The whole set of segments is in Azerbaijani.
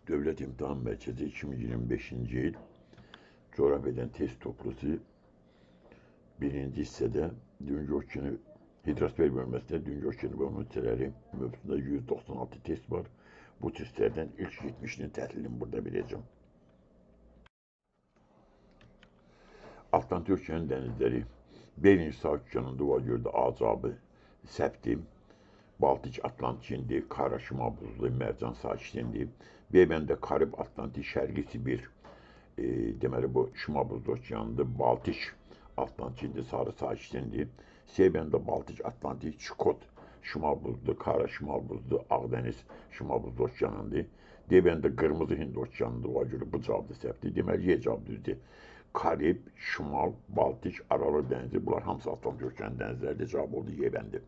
Devlet İmtahan Merkezi 2025. yıl coğrafyadan test toplusu birinci hissede Dünkü Okeanı Hidrosfer bölmesinde Dünkü Okeanı ve onun ülkeleri mövzusunda 196 test var. Bu testlerden ilk 70'ini təhlilini burada vereceğim. Atlantik Okeanı dənizləri Bering Sakit Okeanında var gördü acabı səpti. Baltik Atlantikindi, Kara Şimal Buzlu, Mərcan Sakitindi. B-bəndə Karib Atlantik, Şərqi Sibir, deməli bu Şimal Buzlu Okeanıdır. Baltik Atlantikindi, Sarı Sakitindi. C-bəndə Baltik Atlantik, Çukot Şimal Buzlu, Kara Şimal Buzlu, Ağdəniz Şimal Buzlu Okeanıdır. D-bəndə Qırmızı Hind Okeanıdır. O görə bu cavabı səpdi. Deməli, Y cavabı düzdür. Karib, Şimal, Baltik, Aralı dənizi, bunlar hamısı Atlantik Okeanı dənizləridir. Cavab oldu Y bəndi.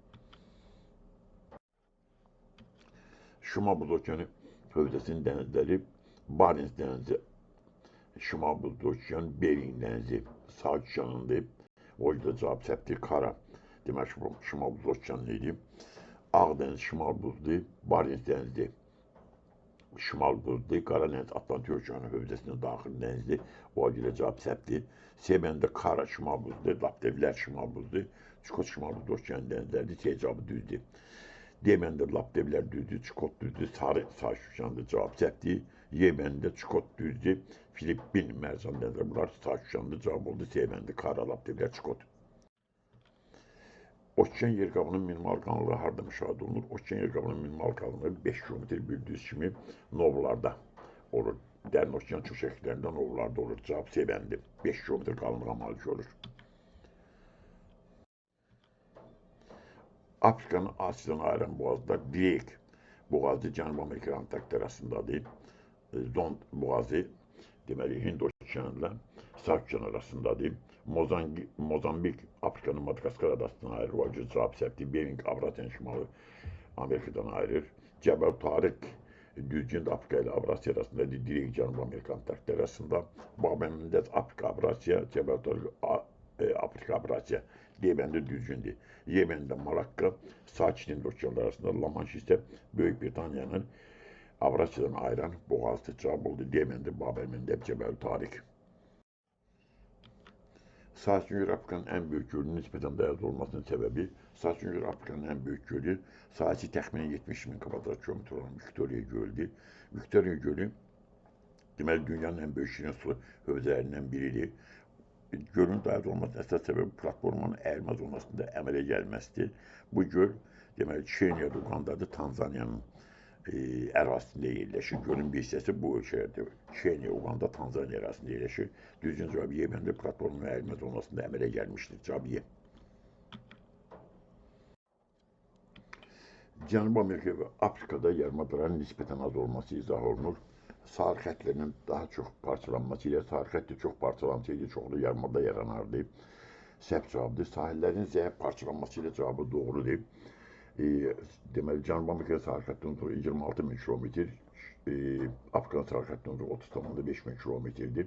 Şimal Buzlu Okeanı hövzəsinin dənizləri Barents dənizi, Şimal Buzlu Okeanı, Bering dənizi, Sakit Okeanıdır. O yüzden cavab səpdi. Kara, deməli Şimal Buzlu Okeanı idi. Ağdəniz Şimal Buzlu, Barents dənizi Şimal Buzlu, Qara dəniz Atlantik Okeanı hövzəsinin daxil dənizi. O yüzden cavab səpdi. C-bəndə Kara Şimal Buzlu, Laptevlər Şimal Buzlu, Çukot Şimal Buzlu Okeanı dənizləridir. C cavabı düzdür. D-bəndə Laptevlər düzdür, Çukot düzdür, Sarı Sakit Okeanıdır. Cavab səpdi. Y-bəndə Çukot düzdür, Filippin Mərcan dənizləri. Bunlar Sakit Okeanıdır. Cavab oldu C-bəndə Kara, Laptevlər, Çukot. Okean yerqabının minimal qalınlığı harda müşahidə olunur? Okean yerqabının minimal qalınlığı 5 kilometr bildiyiniz kimi novlarda olur. Dərin okean çökəklərində novlarda olur. Cavab C bəndi. 5 kilometr qalınlığa malik olur. Afrikanı Asiyadan ayıran boğazlar Drake boğazı Cənubi Amerika Antarktik arasındadır. Zond boğazı deməli Hind Okeanıyla Sakit Okean arasındadır. Mozambik Afrikanın Madagaskar adasından ayırır. O yüzden cavab səpdi. Bering Avrasiyanın Şimali Amerikadan ayırır. Cəbəl Tarıq düzgün Afrika ile Avrasya arasındadır. Drake Cənubi Amerika Antarktik arasında. Bab-el-Məndəz Afrika Avrasya, Cəbəl Tarıq Afrika Avrasya. D-bəndə düzgündür. Y-bəndə Malakka, Sakit Hind Okeanları arasında, La Manche isə Böyük Britaniyanın Avrasyadan ayıran boğazdır. Cavab oldu. D-bəndə Bab-el-Məndəb, Cəbəl Tarıq. Sakit Gölü Afrikanın en büyük gölünün nispeten dayaz olmasının sebebi, Sakit Gölü Afrikanın en büyük gölü, sahası təxminən 70.000 kvadrat kilometre olan Viktoria Gölü'dür. Viktoria Gölü, deməli dünyanın en büyük şirin su hövzələrindən biridir. Gölün dayaz olmasının əsas sebebi platformun əyilməz olmasında əmələ gəlməsidir. Bu göl, deməli Kenya, Uganda'da Tanzanyanın ərazisində yerləşir. Gölün bir hissəsi bu ölkələrdə Kenya, Uganda, Tanzanya ərazisində yerləşir. Düzgün cavab Y bəndə platformun əyilməz olmasında əmələ gəlmişdir. Cavab Y. Cənubi Amerika və Afrikada yarımadaların nispətən az olması izah olunur. Sahil xətlərinin daha çox parçalanması ilə sahil xətti çox parçalansaydı çoxlu yarımada yaranardı. Səhv cavabdır. Sahillərin zəif parçalanması ilə cavabı doğrudur. Deməli, Cənubi Amerika sahil xəttinin uzunluğu 26.000 kilometr, Afrikanın sahil xəttinin uzunluğu 30.500 kilometrdir.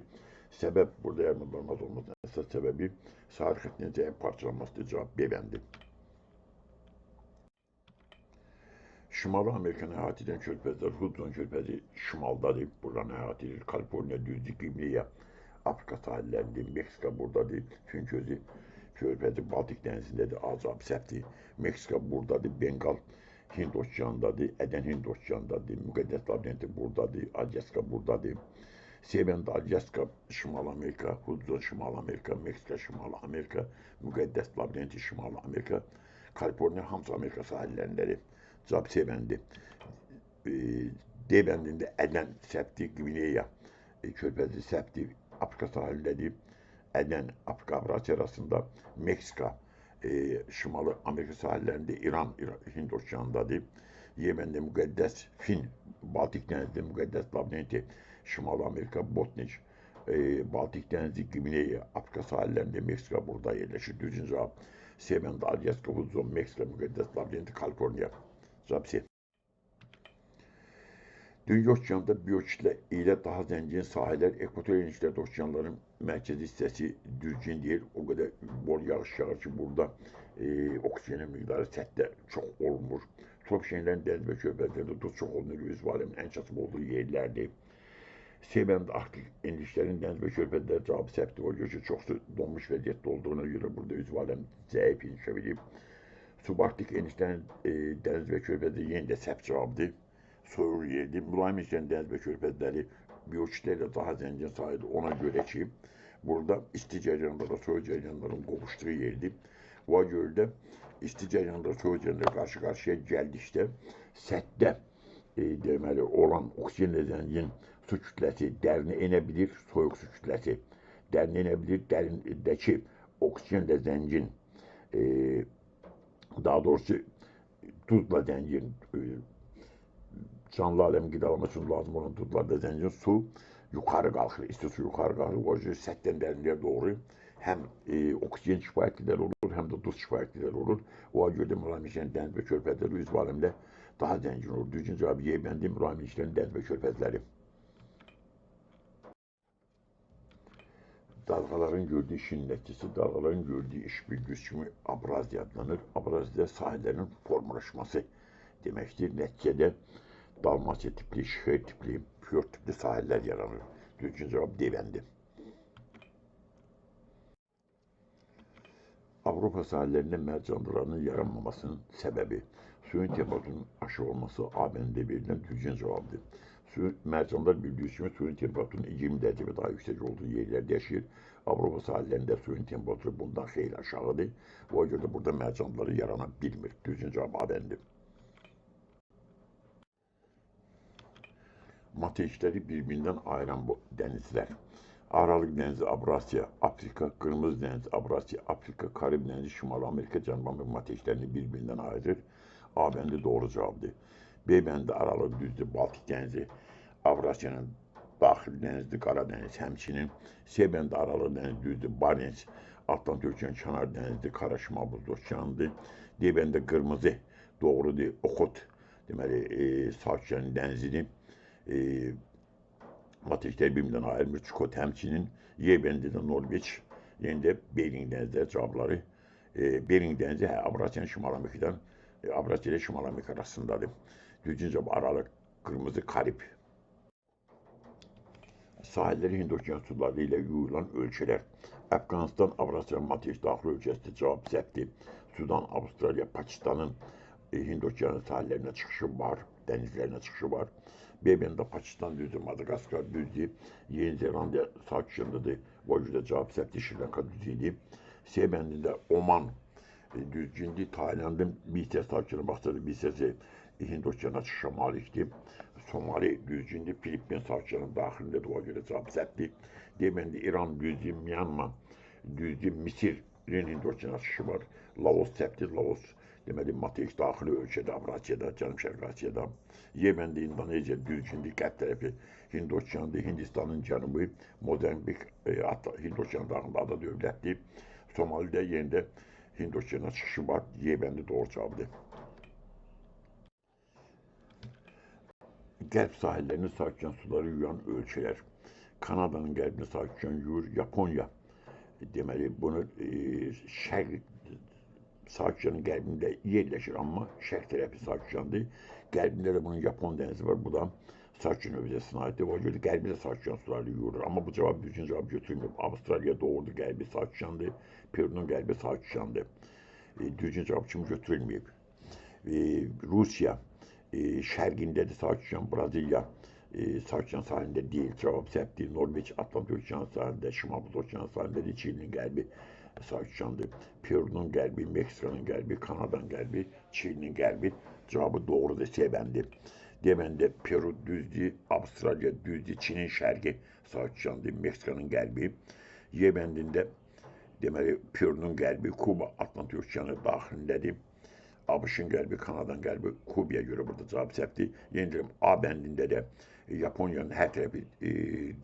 Səbəb, burada yarımadaların az olmasının əsas səbəbi sahil xəttinin zəif parçalanmasıdır. Cavab B bəndi. Şimali Amerikanı əhatə edən körfəzlər Hudson körfəzi şimaldadır, buradan əhatə edilir. Kaliforniya düzdür, Qibleyə Afrika sahillərində, Meksika buradadır, Fünközü körfəzi Baltik dənizindədir, acab səhvdir. Meksika buradadır, Bengal Hind Okeanındadır, Ədən Hind Okeanındadır, Müqəddəs labirenti buradadır, Alyaska buradadır. C-bəndə Alyaska Şimali Amerika, Hudson Şimali Amerika, Meksika Şimali Amerika, Müqəddəs labirenti Şimali Amerika, Kaliforniya hamısı Amerika sahillərindədir. Cavab C bəndi. D bəndində Ədən səhvdir, Qvineya körfəzi səhvdir, Afrika sahilindədir. Ədən, Afrika, Avrasya arasında, Meksika, Şimali Amerika sahillərində, İran, Hind Okeanındadır. Y-bəndə müqəddəs Fin, Baltik dənizində müqəddəs labirenti, Şimali Amerika, Botnik, Baltik dənizi, Qvineya, Afrika sahillərində, Meksika burada yerləşir. Düzgün cavab C bəndə Alyaska, Hudson, Meksika, müqəddəs labirenti, Kaliforniya. Cavab C. Dünya Okeanında biyokütlə ilə daha zəngin sahələr, ekvatorial enişlərdə okeanların mərkəzi hissəsi düzgün deyil. O qədər bol yağış yağır ki, burada oksijenin miqdarı səthdə çox olmur. Çok şeylerin deniz ve körfezlerde tuz çok olduğunu Üz Alemin en çatım olduğu yerlerdi. Seyben Arktik endişlerin deniz ve körfezler cevabı septi oluyor ki çok su donmuş vaziyette olduğuna göre burada Üz Alem zayıf inşabilip subarktik endişlerin deniz ve körfezleri yine de sep cevabıdır. Soğur yerdi. Mülayim işlerin deniz ve körfezleri biyoçitlerle daha zengin sayılır. Ona göre ki burada isti cereyanlarla soğuk cereyanların qovuşduğu yerdir. O göre de isti cereyanlarla soğuk cereyanlar karşı karşıya geldi işte. Sette deməli olan oksigenlə zəngin su kütləsi dərinə enə bilir, soyuq su kütləsi dərinə enə bilir. Dərindəki oksigenlə zəngin daha doğrusu tuzla zəngin canlı alem qidalaması üçün lazım olan tuzlarla zəngin su yukarı qalxır, isti su yukarı qalxır. O yüzden sətdən dərinliyə doğru hem oksigen kifayətliler olur, hem de duz kifayətliler olur. O göre mülayim işleyen deniz ve körfezleri Üz Alem'de daha zengin olur. Düzgün cevabı yeğbendi mülayim işleyen deniz ve körfezleri. Dalgaların gördüğü işin neticesi, dalgaların gördüğü iş bilgisi kimi abrazi adlanır. Abrazi de sahillerin formlaşması demektir. Neticede Dalmatya tipli, şehir tipli, fjord tipli sahiller yaranır. Düzgün cevap Devendi. Avrupa sahillerinde mercanlarının yaranmamasının sebebi suyun temperatürünün aşağı olması ABD'de verilen düzgün cevaptır. Mercanlar bildiği gibi suyun temperatürünün 20 derece ve daha yüksek olduğu yerlerde yaşayır. Avrupa sahillerinde suyun temperatürü bundan xeyli aşağıdır. O göre burada mercanları yaranabilmir. Düzgün cevap ABD'dir. Mateşleri birbirinden ayıran bu denizler. Aralık Denizi, Avrasya, Afrika, Kırmızı Deniz, Avrasya, Afrika, Karib Denizi, Şimal Amerika, Canlı Amerika ateşlerini birbirinden ayırır. A bendi doğru cevaptır. B bendi Aralık düzdür, Baltik Denizi, Avrasya'nın daxil denizi, Karadeniz həmçinin. C bendi Aralık Denizi düzdür, Barents, Atlantik Okean Kənar Denizi, Kara Şimal Buzlu Okeanıdır. D bendi Qırmızı, doğrudur, Oxot, deməli, Sakyan Denizidir. Mateşler birbirinden ayrılmış Çukot həmçinin Yeben'de de Norveç, yine de Bering Denizi cevapları. Bering Denizi Avrasya Şimal Amerika'dan Avrasya ile Şimal Amerika arasındadır. Düzgün cevap Aralık, Kırmızı, Karib. Sahilleri Hind Okyan suları ile yuyulan ölçüler. Afganistan, Avrasya, Mateş daxil ölçüsü cevap septi. Sudan, Avustralya, Pakistan'ın Hind Okyanı sahillerine çıkışı var, denizlerine çıkışı var. B-bendə Pakistan düzdür, Madagaskar düzdür, Yeni Zelanda sağ köşəndədir, o yüzden cavab səhvdir, Şri Lanka düzdür. C bəndində Oman düzgündür, Taylandın bir hissəsi sağ köşəyə baxsada, bir hissəsi Hind Okyanına çıxışa malikdir. Somali düzgündür, Filippin sağ köşənin daxilindədir, o görə cavab səhvdir. D bəndə İran düzdür, Myanmar düzdür, Misirin Hind Okyanına çıxışı var, Laos səhvdir, Laos deməli Mateş daxili ölkədə, Avrasyada, Cənub-Şərqi Asiyada. Yemen'de İndonezya düzgündür, qərb tərəfi Hind Okyanıdır, Hindistanın cənubu, Mozambik, Hind Okyanı daxilində ada dövlətdir. Somalidə yenə də Hind Okyanına çıxışı var, Yemen'de doğru cavabdır. Qərb sahillərini sakit suları yuyan ölçülər. Kanada'nın qərbini sakit yuyur, Japonya. Deməli, bunu şərq Sakityanın qərbində yerləşir, amma şərq tərəfi Sakityandır. Qərbində də bunun Japon dənizi var, bu da Sakityan hövzəsinə aiddir. O görə qərbi də Sakityan suları yuyurur. Amma bu cavab düzgün cavab götürməyib. Avstraliya doğrudur, qərbi Sakityandır. Perunun qərbi Sakityandır. Düzgün cavab kimi götürülməyib. Rusiya şərqindədir Sakityan, Braziliya Sakityan sahilində deyil, cavab səhvdir. Norveç Atlantik Okeanı sahilində, Şimal Buz Okeanı sahilindədir, Çilinin qərbi Sakityandır. Perunun qərbi, Meksikanın qərbi, Kanada'nın qərbi, Çilinin qərbi. Cevabı doğrudur, C bəndi. D bəndə Peru düzdür, Avustralya düzdür, Çinin şərqi Sakityandır, Meksikanın qərbi. Y bəndində deməli Perunun qərbi, Kuba Atlantik Okeanı daxilindədir. ABŞ-ın qərbi, Kanada'nın qərbi, Kubaya görə burada cavab səhvdir. Yenə deyirəm, A bəndində də Japonya'nın hər tərəfi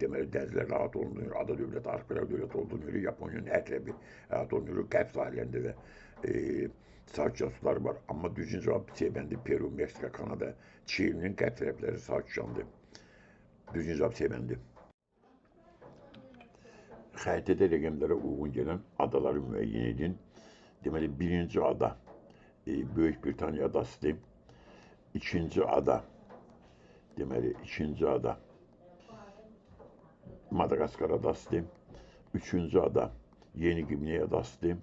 deməli dənizlər rahat olunur, ada dövləti, arxipelaq dövləti olduğunu görə Japonya'nın hər tərəfi rahat olunur. Qərb sahillərində də Sakityan suları var. Amma düzgün cavab C bəndi Peru, Meksika, Kanada, Çilinin qərb tərəfləri Sakityandır. Düzgün cavab C bəndi. Xəritədə rəqəmlərə uyğun gələn adaları müəyyən edin. Deməli birinci ada Böyük Britaniya adasıdır. ikinci ada, deməli, ikinci ada Madagaskar adasıdır. Üçüncü ada Yeni Gvineya adasıdır.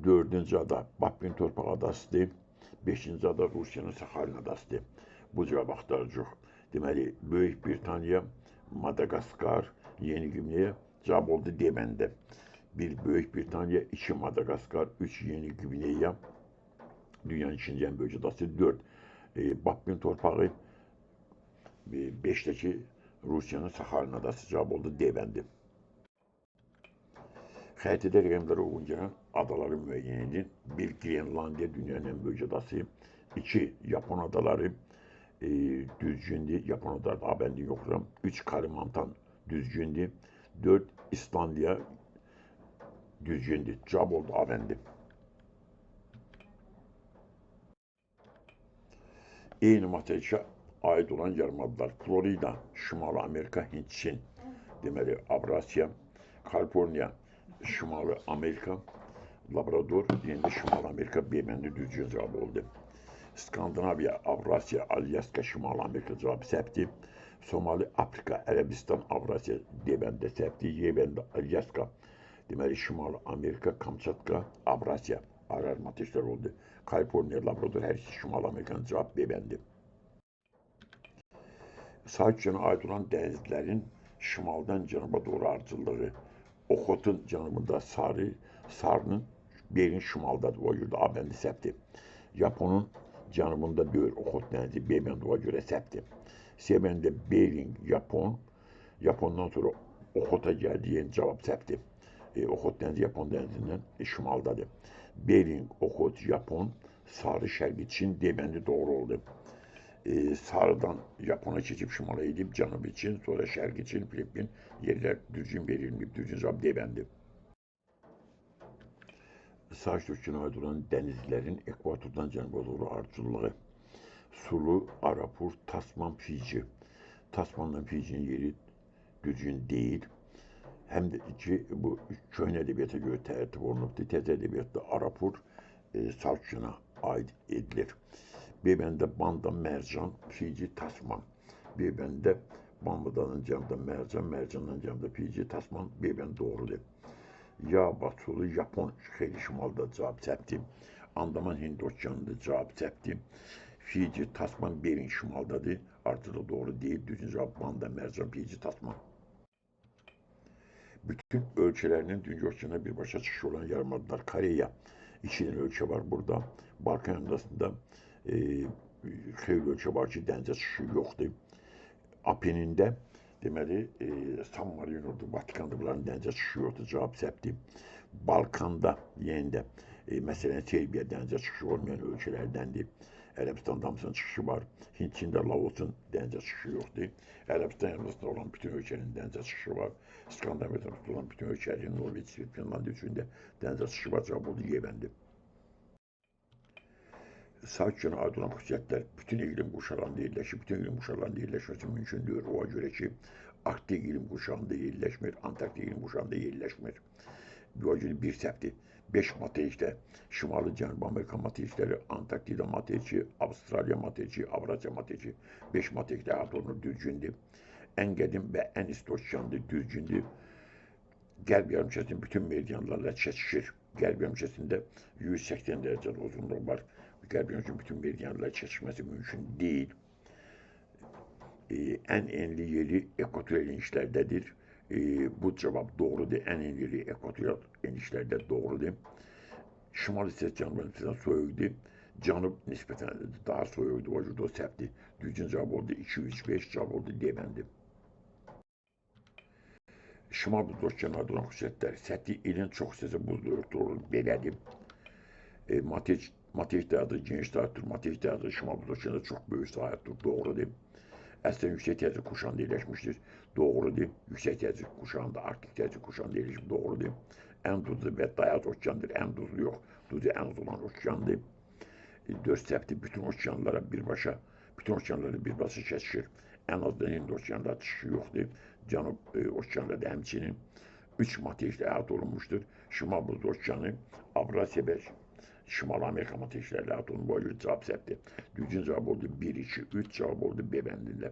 Dördüncü ada Bapin Torpaq adasıdır. Beşinci ada Rusiyanın Saxalin adasıdır. Bu cavab axtaracaq. Deməli, Böyük Britaniya, Madagaskar, Yeni Gvineya cavab oldu deməndə. 1 Böyük Britaniya, 2 Madagaskar, 3 Yeni Gvineya, dünyanın ikinci en böyük adası, 4 Bapin torpağı, 5'teki Rusiyanın Saxalin adası cavab oldu deməndə. Xəritədə rəqəmlərə uyğun gələn adaları müəyyən edin. 1 Grenlandiya dünyanın en böyük adası, 2 Yapon adaları, düzgündür, Yapon adaları abəndi yoxduram. 3 Kalimantan düzgündür, 4 İslandiya düzgündür. Cavab oldu abəndi. Eyni materikə aid olan yarımadalar. Florida, Şimali Amerika, Hind, Çin, deməli Avrasiya, Kaliforniya, Şimali Amerika, Labrador, yeni Şimali Amerika, B-məndə düzgün cavab oldu. Skandinaviya, Avrasiya, Alyaska, Şimali Amerika cavab səhvdir. Somali, Afrika, Ərəbistan, Avrasiya, D-bəndə səhvdir. Y-bəndə Alyaska, deməli Şimali Amerika, Kamçatka, Avrasiya, arar materiklər oldu. Kaliforniya, Labrador, hər ikisi Şimali Amerikanın cavab B-bəndi. Sakitcana ait olan dənizlərin şimaldan cənuba doğru arıcılığı. Oxotun cənubunda Sarının Berin şimaldadır. O görə A bəndi səhvdir. Yaponun cənubunda deyil Oxot dənizi, B bəndi o görə səhvdir. C bəndə Bering, Yapon. Yapondan sonra Oxota gəldiyi cavab səhvdir. Oxot dənizi Yapon dənizindən şimaldadır. Bering, Oxot, Yapon, Sarı, Şərqi, Çin, D bəndi doğru oldu. Sarıdan Yapona keçib şimala edib, Cənubi Çin, sonra Şərqi Çin, Filippin yerlər düzgün verilməyib, düzgün cavab D bəndi. Sakit okeana aid olan dənizlərin ekvatordan cənuba doğru arıcılığı. Sulu, Arapur, Tasman, Fiji. Tasmanla Fiji'nin yeri düzgün deyil. Həm də ki, bu köhnə ədəbiyyata görə tərtib olunubdur. Təzə ədəbiyyatda Arapur Sakit okeana aid edilir. B bəndə Banda, Mərcan, Fiji, Tasman. B bəndə Bambadanın cəmdə Mərcan, Mərcandan cəmdə Fiji, Tasman. B bəndə doğrudur. Yaba, Sulu, Yapon xeyli şimalda cavab səhvdir. Andaman Hind okeanında cavab səhvdir. Fiji, Tasman, Bering şimaldadır. Artıda doğru deyil. Düzgün cavab Banda, Mərcan, Fiji, Tasman. Bütün ölkələrinin dünya okeanına birbaşa çıxışı olan yarımadalar. Koreya. 2 dənə ölkə var burada. Balkan adasında xeyli ölkə var ki, dənizə çıxışı yoxdur. Apenində, deməli, San Marino'dur, Vatikan'da bunların dənizə çıxışı yoxdur, cavab səhvdir. Balkanda, yenə də, məsələn, Serbiya dənizə çıxışı olmayan ölkələrdəndir. Ərəbistan hamısının çıxışı var. Hindçində, Laosun dənizə çıxışı yoxdur. Ərəbistan yarımadasında olan bütün ölkələrin dənizə çıxışı var. Skandinaviyada olan bütün ölkələrin, Norveç, Finlandiya üçündə dənizə çıxışı var, cavab oldu Y bəndi. Sakit okeana aid olan xüsusiyyətlər bütün iqlim quşağında yerləşir. Bütün iqlim quşağlarında yerləşməsi mümkün deyil. O görə ki, Arktik iqlim quşağında yerləşmir, Antarktik iqlim quşağında yerləşmir. Bu görə bir səhvdir. 5 materikdə Şimali Cənubi Amerika materikləri, Antarktida materiki, Avstraliya materiki, Avrasiya materiki 5 materikdə əhatə olunur, düzgündür. Ən qədim və ən isti okeandır, düzgündür. Qərb yarımkəsinin bütün meridianlarla çəkişir. Qərb yarımkəsində 180 dərəcədə uzunluğu var. Qərb yarımkəsinin bütün meridianlarla çəkişməsi mümkün deyil. Ən enli yeri ekvatorial enişlərdədir. Bu cavab doğrudur. Ən enli yeri ekvatorial enişlərdə doğrudur. Şimal hissəsi cənub nisbətən soyuqdur. Cənub nisbətən daha soyuqdur. O cürdə o səhvdir. Düzgün cavab oldu 2-3-5, cavab oldu D bəndi. Şimal buzlu okeana aid olan xüsusiyyətlər. Səthi ilin çox hissəsi buzlu örtülü olur. Belədir. Materik dayağı geniş sahətdir. Materik dayağı Şimal buzlu okeanında çox böyük sahətdir. Doğrudur. Əslən yüksək təzyiq quşağında yerləşmişdir. Doğrudur. Yüksək təzyiq quşağında, Arktik təzyiq quşağında yerləşmişdir. Doğrudur. Ən duzlu və dayaz okeandır. Ən duzlu yox. Duzlu ən uz olan okeandır. 4 səhvdir. Bütün okeanlara birbaşa çəkişir. Ən azından Hind okeanında çıxışı yoxdur. Cənub okeanında həmçinin 3 materiklə əhatə olunmuşdur. Şimal buzlu okeanı, Avrasiya və Şimali Amerika mateşlerle atom boyu cevap septi. Düzgün cevap oldu 1, 2, 3 cevap oldu B bendinde.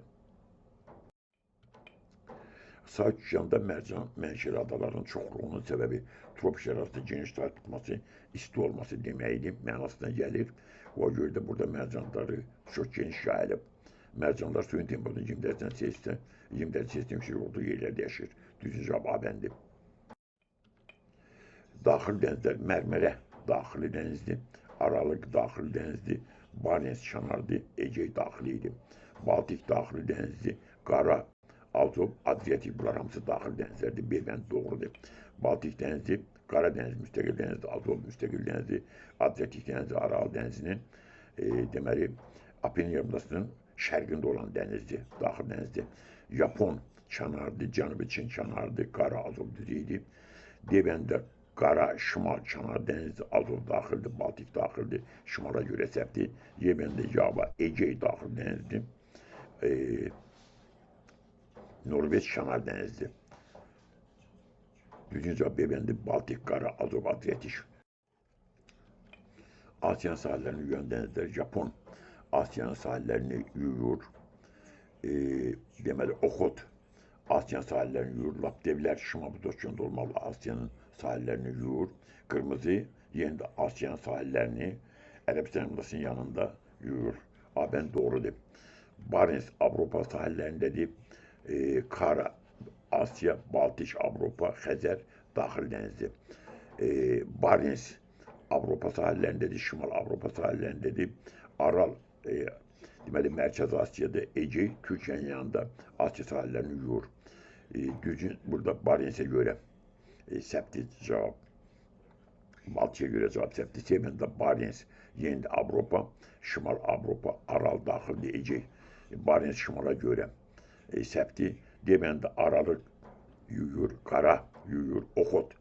Sağ uçuşanda mercan menşeli adaların çoxluğunun səbəbi tropik ərazide geniş tarih tutması, isti olması deməkdir, mənasına gəlir. O görə də burada mercanları çox geniş yayılıb. Mercanlar suyun temperatürünün 20 dereceden Celsius'ten 20 derece Celsius'ten yüksek olduğu yerlerde yaşayır. Düzgün cevap A bəndi. Daxil dənizlər Mərmərə daxili dənizdir, Aralıq daxili dənizdir, Barents kənardır, Egey daxili idi. Baltik daxili dənizdir, Qara, Azov, Adriyatik bunlar hamısı daxil dənizlərdir. B bənd doğrudur. Baltik dənizi, Qara dəniz müstəqil dənizdir, Azov müstəqil dənizdir, Adriyatik dənizi Aral dənizinin deməli Apen yarımadasının şərqində olan dənizdir, daxil dənizdir. Yapon kənardır, Cənubi Çin kənardır, Qara Azov düzeydir. D bəndə Qara şimal kənar dənizdir, Azov daxildir, Baltik daxildir, şimala görə səbdir. Y bəndə Yava, Egey daxil dənizdir. Norveç kənar dənizdir. Düzgün cavab B bəndi Baltik, Qara, Azov, Adriyatik. Asiyanın sahillerini yuyulan dənizlər Japon Asiyanın sahillerini yuyur. Deməli Oxot Asiyanın sahillerini yuyur. Laptevlər Şimal Okeanında olmalı Asiyanın sahillerini yuyur. Kırmızı yenə də Asiyanın sahillerini Ərəbistan yarımadasının yanında yuyur. A bənd doğrudur. Barents Avropa sahillərindədir. Kara, Asya, Baltik, Avropa, Xəzər daxil dənizdir. Barents Avropa sahillerindedir, Şimal Avropa sahillerindedir. Aral, deməli Mərkəz Asiyada, Egey, Türkiyənin yanında Asya sahillerini yuyur. Düzgün burada Barents'e göre səbti cavab. Baltik'e göre cevap səbti. Sevəndə Barents, yenə də Avropa, Şimal Avropa, Aral daxildir, Egey. Barents Şimala göre səbti. Deməndə Aralıq yuyur, Qara yuyur, Oxot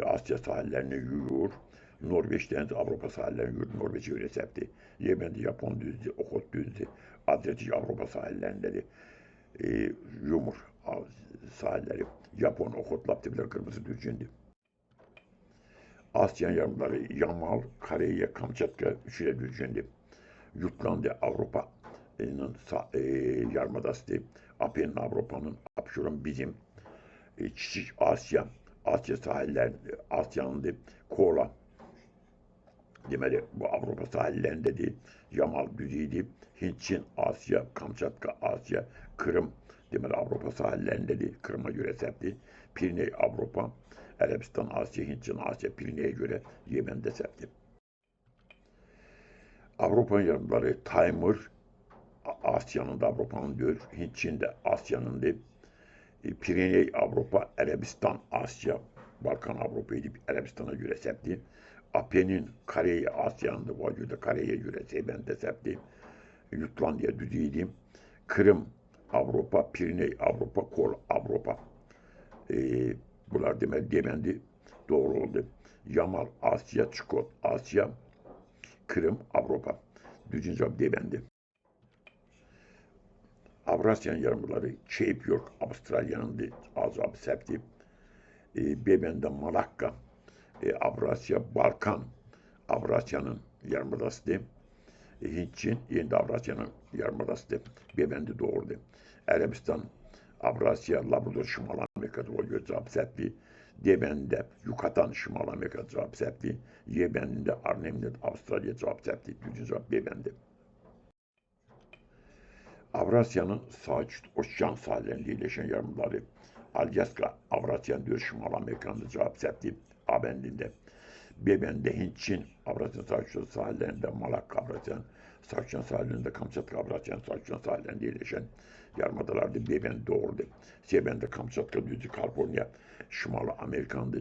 Asya sahillerini yuyur. Norveç dənizi Avropa sahillerini yuyur, Norveç'e göre səbti. Yeməndə Yapon düzdür, Oxot düzdür, Adriyatik Avropa sahillerindedir. Yumur sahilleri. Yapon, Oxot, Laptevlər kırmızı düzgündür. Asyan yarımları Yamal, Kareya, Kamçatka üçü de düzgündür. Jutlandiya Avrupa'nın yarımadasıdır. Apennin Avrupa'nın, Abşeron bizim. Kiçik Asya, Asya sahillerinde, Asya'nındır. Kola, deməli bu Avropa sahillerindedir. Yamal düzeydir. Hint, Çin, Asya, Kamçatka, Asya, Kırım, deməli Avropa sahillerindedir. Kırım'a göre səbti. Piriney Avropa, Ərəbistan, Asya, Hint, Çin, Asya, Piriney'e göre Yemen'de səbti. Avrupa'nın yarımları Taymır, Asya'nın da Avrupa'nın diyor. Hint, Çin de Asya'nındır. Piriney Avrupa, Ərəbistan, Asya, Balkan Avrupa edip Ərəbistan'a göre səbti. Apennin Kareyi Asya'nındır. O göre Kareyi'ye göre Seyben'de səbti. Jutlandiya düzeydi. Kırım Avrupa, Piriney Avrupa, Kol Avrupa. Bunlar demendi doğru oldu. Yamal Asya, Çukot Asya, Kırım Avrupa. Düzgün cevap demendi. Avrasya'nın yarımları Cape York, Avustralya'nın azabı səbti. B-bəndə Malakka, Avrasya, Balkan, Avrasya'nın yarımadasıdır. Hint, Çin, yeni de Avrasya'nın yarımadasıdır. B-bəndi doğrudur. Ərəbistan, Avrasya, Labrador, Şimal Amerika'da o göre cevap səbti. D-bəndə Yucatan, Şimal Amerika cevap səbti. Y-bəndində Arnavut, Avustralya cevap səbti. Düzgün cevap B-bəndi. Avrasya'nın sağ okean sahillerinde yerleşen yarımları Alyaska, Avrasya'nın diyor Şimal Amerika'nda cevap səbti A bendinde. B bende Hint, Çin, Avrasya'nın sağ okean sahillerinde Malakka, Avrasya'nın sağ okean sahillerinde Kamçatka, Avrasya'nın sağ okean sahillerinde yerleşen yarımadalardı. B bende doğrudur. C bende Kamçatka düzü Kaliforniya, Şimal Amerika'nda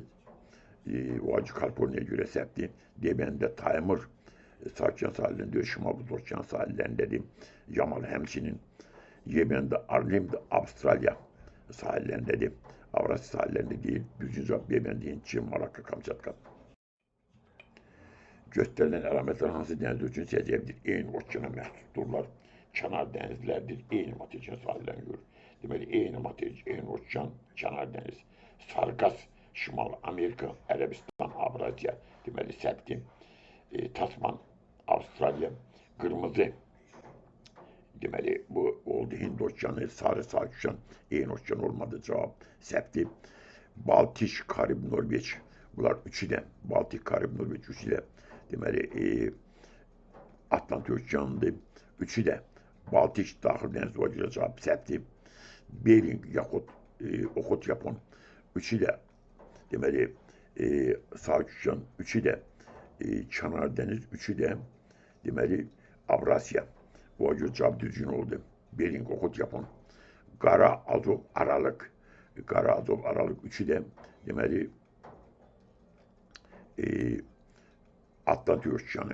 o acı Kaliforniya'ya göre səbti. D bende Taymır, sağ okean sahillerinde diyor Şimal okean sahillerindedir. Yamal Hemşin'in Yemen'de Arnavut, Avustralya sahillerindedir. Avrasya sahillerinde değil. Düzgün cevap Yemen'de Hint, Çin, Malakka, Kamçatka. Gösterilen alametler hansı deniz üçün səcəvdir? Eyni okeana məxsusdurlar. Kənar dənizlərdir. Eyni material sahillərini görür. Deməli, eyni material, eyni okean, kənar dəniz. Sarkas, Şimal Amerika, Ərəbistan, Avrasya. Deməli, səbti. Tasman, Avustralya, kırmızı. Deməli, bu oldu Hind Okeanı, Sarı Sahil, Eyn Okeanı olmadı cavab. Septi. Baltik, Karib, Norveç. Bunlar üçü de, Baltik, Karib, Norveç üçü de. Deməli, Atlantik Okeanıdır. Üçü de Baltik daxil dəniz ocağı cavab septi. Bering, yaxud Oxot Yapon. Üçü de deməli, Sahil Okean, üçü de Kənar dəniz, üçü de deməli, Avrasya. Bu cür cavab düzgün oldu. Bering, Oxot Yapon. Qara Azov, Aralıq. Qara Azov, Aralıq üçü de deməli, Atlantik Okeanı.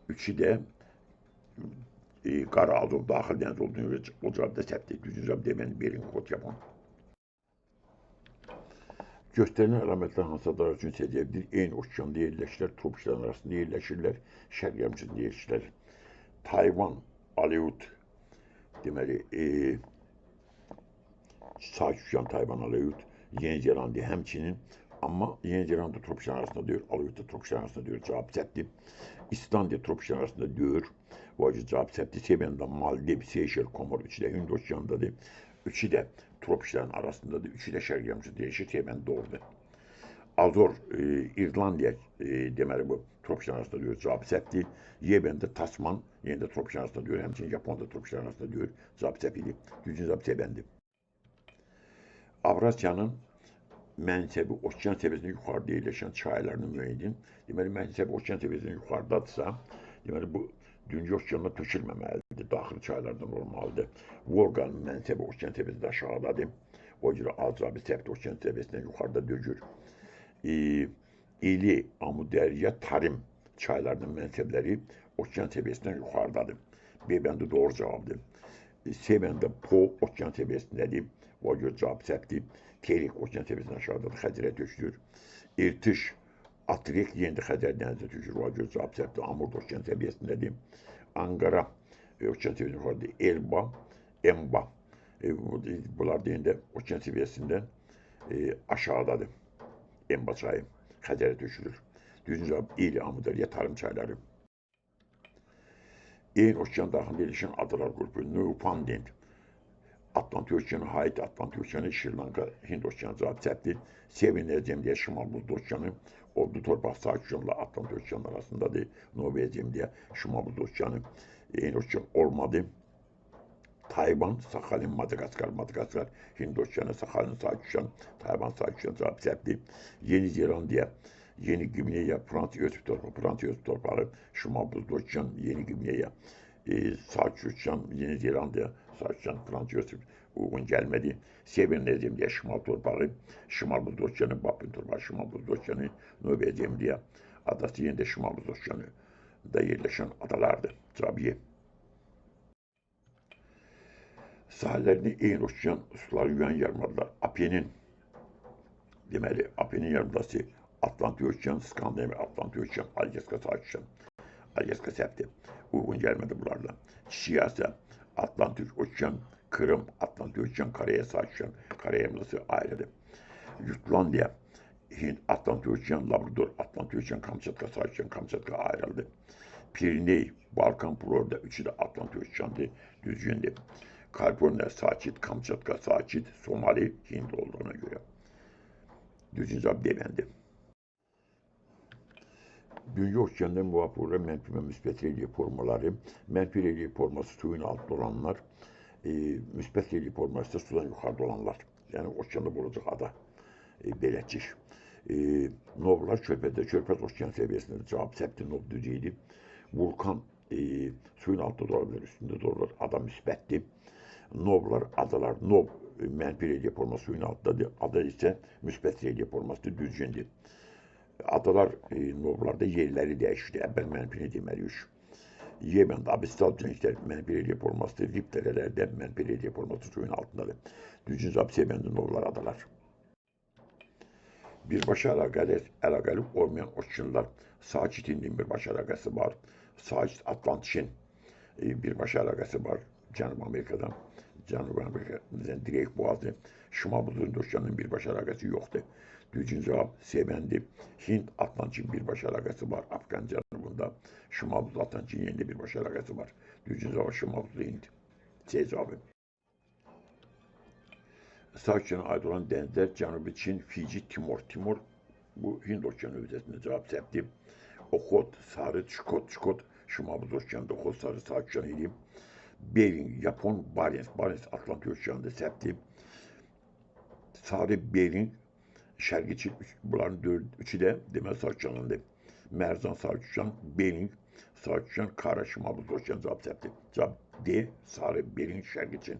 Üçü de Qara Azov daxil dəniz olduğunu göre o cavabda septi. Düzgün cavab deməli, Bering, Oxot Yapon. Gösterilen əlamətlər hansı adalar üçün seçilebilir? Eyn Okeanında yerləşirlər, tropiklərin arasında yerləşirlər, şərq yarımçəsində yerləşirlər. Tayvan, Aleut, deməli, Sahil Okean, Tayvan, Aleut, Yeni Zelandiya həmçinin, amma Yeni Zelandiya tropiklərin arasında deyir, Aleut da tropiklərin arasında deyir, cavab septi. İslandiya tropiklərin arasında deyir, bu cavab septi. Sevenda, Maldiv, Seyşel, Komor, üçü də Hind Okeanındadır. Üçü de tropiklerin arasındadır. Üçü de şərq yarımçası değişir. Hemen doğrudur. Azor, İrlandiya deməli bu tropiklerin arasında diyor. Cavab septi. Yeben'de Tasman, yine de tropiklerin arasında diyor. Həmçinin Japon'da tropiklerin arasında diyor. Cavab septi. Düzgün cavab Yeben'di. Avrasya'nın mənsəbi okean seviyesinde yukarıda yerleşen çaylarının müəyyidin. Deməli, mənsəbi okean seviyesinde yukarıdadırsa, deməli bu Dünya okeanına tökülməməlidir. Daxili çaylardan olmalıdır. Volqanın mənsəbi okean seviyesinde aşağıdadır. O görə Azrabi səbti okean seviyesinden yukarıda dökür. İli, Amudərya, Tarim çaylarının mənsəbləri okean seviyesinden yukarıdadır. B bəndi doğru cavabdır. C bəndə Po okean seviyesindədir. O görə cavab səbti. Terik okean seviyesinden aşağıdadır. Xəzərə tökülür. İrtiş, Atrek yeni Xəzər dənizə tökülür. O görə cavab səbti. Amur okean seviyesindədir. Ankara okean seviyesinde yukarıda. Elba, Emba. Bunlar deyəndə okean seviyesinden aşağıdadır. Emba çayı Xəzərə tökülür. Düzgün cavab İli, Amudərya, Tarım çayları. Eyn Okean daxilində yerləşən adalar qrupu Newfoundland, Atlantik Okeanı, Haiti, Atlantik Okeanı, Şri Lanka, Hind Okeanı cavab septi. Sevinler Zemliyə, Şimal Buzlu Okeanı, Ordu Torpaq, Sahil Okeanla Atlantik Okeanı arasındadır. Novaya Zemliyə, Şimal Buzlu Okeanı, Eyn Okean olmadı. Tayvan, Sakhalin, Madagaskar, Madagaskar, Hind Okeanı, Sakhalin, Sahil Okeanı, Tayvan, Sahil Okeanı cavab septi. Yeni Zelandiya, Yeni Gineya, Fransa Öztürk torpağı, Fransa Öztürk torpağı, Şimal Buzlu Okean, Yeni Gineya, Sahil Okean, Yeni Zelandiya, Sahil Okean, Fransa Öztürk uygun gelmedi. Sevinler Zemliyə, Şimal torpağı, Şimal Buzlu Okeanı, Bapın torpağı, Şimal Buzlu Okeanı, Novaya Zemliyə adası yine de Şimal Buzlu Okeanı da yerleşen adalardır. Cevap Y. Sahillerini Eyn Okean suları yuyan yarımadalar. Apennin, deməli, Apennin yarımadası Atlantik Okean, Skandinaviya, Atlantik Okean, Alyaska, Sahil Okean, Alyaska septi. Uygun gelmedi bunlarla. Siyasa, Atlantik Okean, Kırım, Atlantik Okean, Karaya, Sahil Okean, Karaya yarımadası ayrıdır. Jutlandiya, Hind, Atlantik Okean, Labrador, Atlantik Okean, Kamçatka, Sahil Okean, Kamçatka ayrıldı. Piriney, Balkan, Florida, üçü de Atlantik Okean'dı, düzgündü. Kaliforniya, Sakit, Kamçatka, Sakit, Somali, Hind olduğuna göre. Düzgün cevap deməndi. Dünya okeanında müvafiq mənfi və müsbət relief formaları, mənfi relief forması suyun altında olanlar, müsbət relief forması da sudan yuxarıda olanlar. Yəni okeanda olacaq ada, beləcik. Novlar körpəzdə, körpəz okean səviyyəsində cavab səbti nov düzeydi. Vulkan suyun altında da olabilir, üstündə də olur, ada müsbətdir. Novlar, adalar, nov mənfi relief forması suyun altındadır, ada isə müsbət relief forması düzgündür. Adalar, novlarda yerləri dəyişir, əvvəl mənfini deməliyik. Yemen'de abistal dönüşler mənfi relief formasıdır, rif dərələrdə mənfi relief forması suyun altındadır. Düzgün cavab Yemen'de novlar, adalar. Birbaşa əlaqəli olmayan okeanlar, Sakit'in birbaşa əlaqəsi var, Sakit Atlantik'in birbaşa əlaqəsi var, Cənub Amerika'dan, Cənub Amerika'dan direkt boğazı, Şimal Buzlu Okeanının birbaşa əlaqəsi yoxdur. Düzgün cavab Sebendi, Hind Atlantik'in birbaşa əlaqəsi var, Afgan Cənub yanında Şimal Buz Atlantik'in yeni birbaşa əlaqəsi var. Düzgün cavab Şimal Buz Hind. C cavabı. Sağ okeana ait olan dənizlər Cənubi Çin, Fiji, Timor. Bu Hind okeanı hövzəsində cavab səpdi. Oxot, Sarı, Çukot, Şimal Buz Okeanında Oxot, Sarı, Sağ okeanı idi. Bering, Yapon, Barents Atlantik okeanında səpdi. Sarı, Bering, Şərqi Çin, bunların üçü də deməli Sağ okeanındır. Mərzan, Sağ okean, Bering, Sağ okean, Kara, Şimal Buz Okeanı cavab səpdi. Cavab D, Sarı, Bering, Şərqi Çin.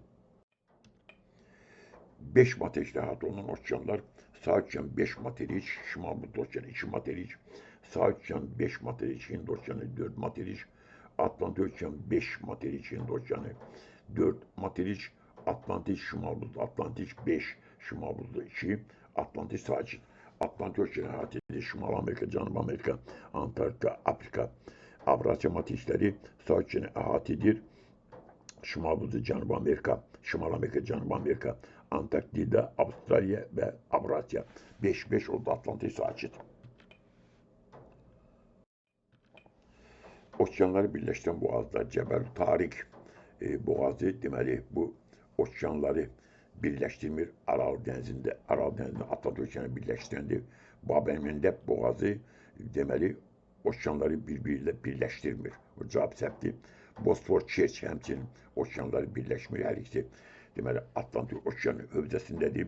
5 materyal rahat olan okeanlar. Sağ okean 5 materyal, Şimal Buz Okeanı 2 materyal. Sağ okean 5 materyal, Hind okeanı 4 materyal. Atlantik okean 5 materyal, Hind okeanı 4 materyal. Atlantik, Şimal Buz, Atlantik 5, Şimal Buz'da 2, Atlantik sakit. Atlantik okeanı rahat edir. Şimal Amerika, Cənubi Amerika, Antarktika, Afrika, Avrasya materyalləri Sağ okeanı əhatə edir. Şimal Buz'da Cənubi Amerika, Şimal Amerika, Cənubi Amerika, Antarktida, Avustralya və Avrasya. 5-5 oldu Atlantik sakit. Okeanları birləşdirən boğazlar Cəbəl Tariq boğazı deməli bu okeanları birləşdirmir. Aral dənizində Atlantik okeanı birləşdirəndir. Bab-el-Məndəb boğazı deməli okeanları bir-biriyle birləşdirmir. O cavab səpdi. Bosfor, Kerç həmçinin okeanları birləşmir hər ikisi. Deməli Atlantik okeanı hövzəsindədir.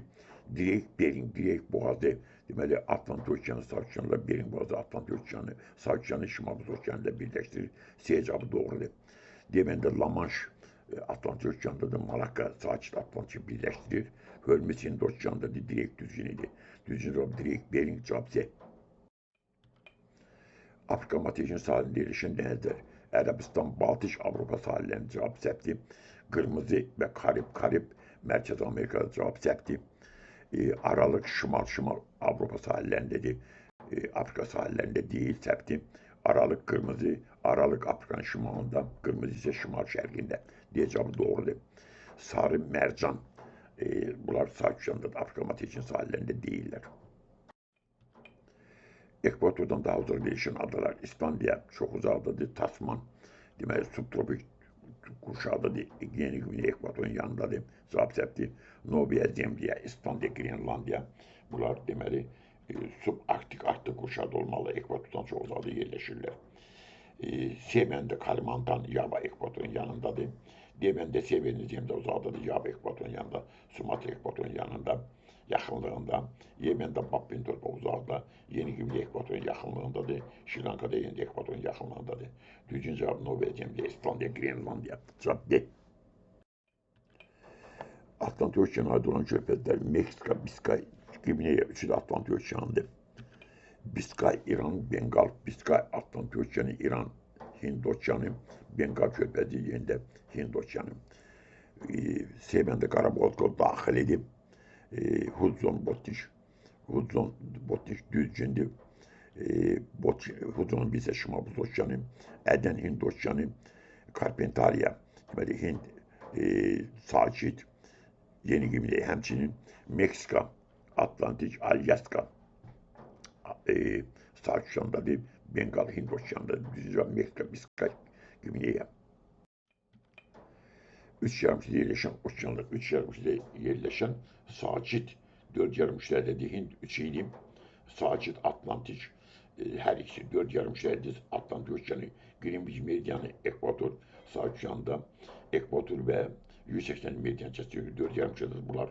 Bering boğazı deməli Atlantik okeanı, Sağ okeanla Bering boğazı Atlantik okeanı, Sağ okeanı Şimal Buz okeanı ilə birləşdirir. C cavabı doğrudur. Deməndə La-Manş Atlantik okeanında da Malakka sakit Atlantik birləşdirir. Hörmüz Hind okeanında da direkt düzgün idi. Düzgün cavab direkt Bering cavab C. Afrika materyalinin sahilində yerləşən dənizlər Ərəbistan, Baltik, Avropa sahillərinin cavab səpdi. Qırmızı və Karib, Mərkəzi Amerikada cavab səpdi. Aralıq, Şimal Avropa sahillərindədir. Afrika sahillərində deyil səpdi. Aralıq qırmızı, Aralıq Afrikanın şimalında, qırmızı isə şimal şərqində. D cavabı doğrudur. Sarı, Mərcan, bunlar Sağ okeanında Afrika materyalinin sahillərində deyirlər. Ekvatordan daha uzaq yerləşən adalar İslandiya çox uzaqdadır. Tasman deməli subtropik qurşağıdadır. Yeni Güney ekvatorun yanındadır. Cavab səpdi. Novaya Zemlya, İslandiya, Grenlandiya. Bunlar deməli subarktik qurşağıda olmalı. Ekvatordan çox uzaqda yerləşirlər. Severndə Kalimantan, Yava ekvatorun yanındadır. Deməndə Severində Zemlya uzaqdadır. Yava ekvatorun yanında, Sumatra ekvatorun yanında. Yaxınlığında, Yeməndə Babbin torpağı uzaqda, Yeni Güney ekvatorun yaxınlığındadır, Şri-Lankada Yeni ekvatorun yaxınlığındadır. Düzgün cavab Novaya Zemlya, İslandiya, Grenlandiya. Cavab D. Atlantik okeanına aid olan körfəzlər Meksika, Biskay, Qvineya, üçü də Atlantik okeanıdır. Biskay, İran, Bengal, Biskay, Atlantik okeanı, İran, Hind okeanı, Bengal körfəzi yerində Hind okeanı. Severndə Qaraboğaz daxil edib. Hudson, Bottiş düzgündür. Hudsonun bizə Şimal Buz okeanı, Ədən Hind okeanı, Karpentariya, deməli Hind sakit, Yeni Güney həmçinin Meksika, Atlantik, Alyaska Sağ okeandadır, Bengal Hind okeanıdır. Düzgün Meksika, Biskay, Güney'e. Üç yarımçıda yerləşən okeanlar, üç yarımçıda yerləşən sakit, dörd yarımçıdadır Hind, üç idi, sakit, Atlantik, hər ikisi dörd yarımçıdadır, Atlantik okeanı, Greenwich meridianı, ekvator, Sağ okeanda, ekvator və 180 meridian kəsilir, dörd yarımçıdadır bunlar.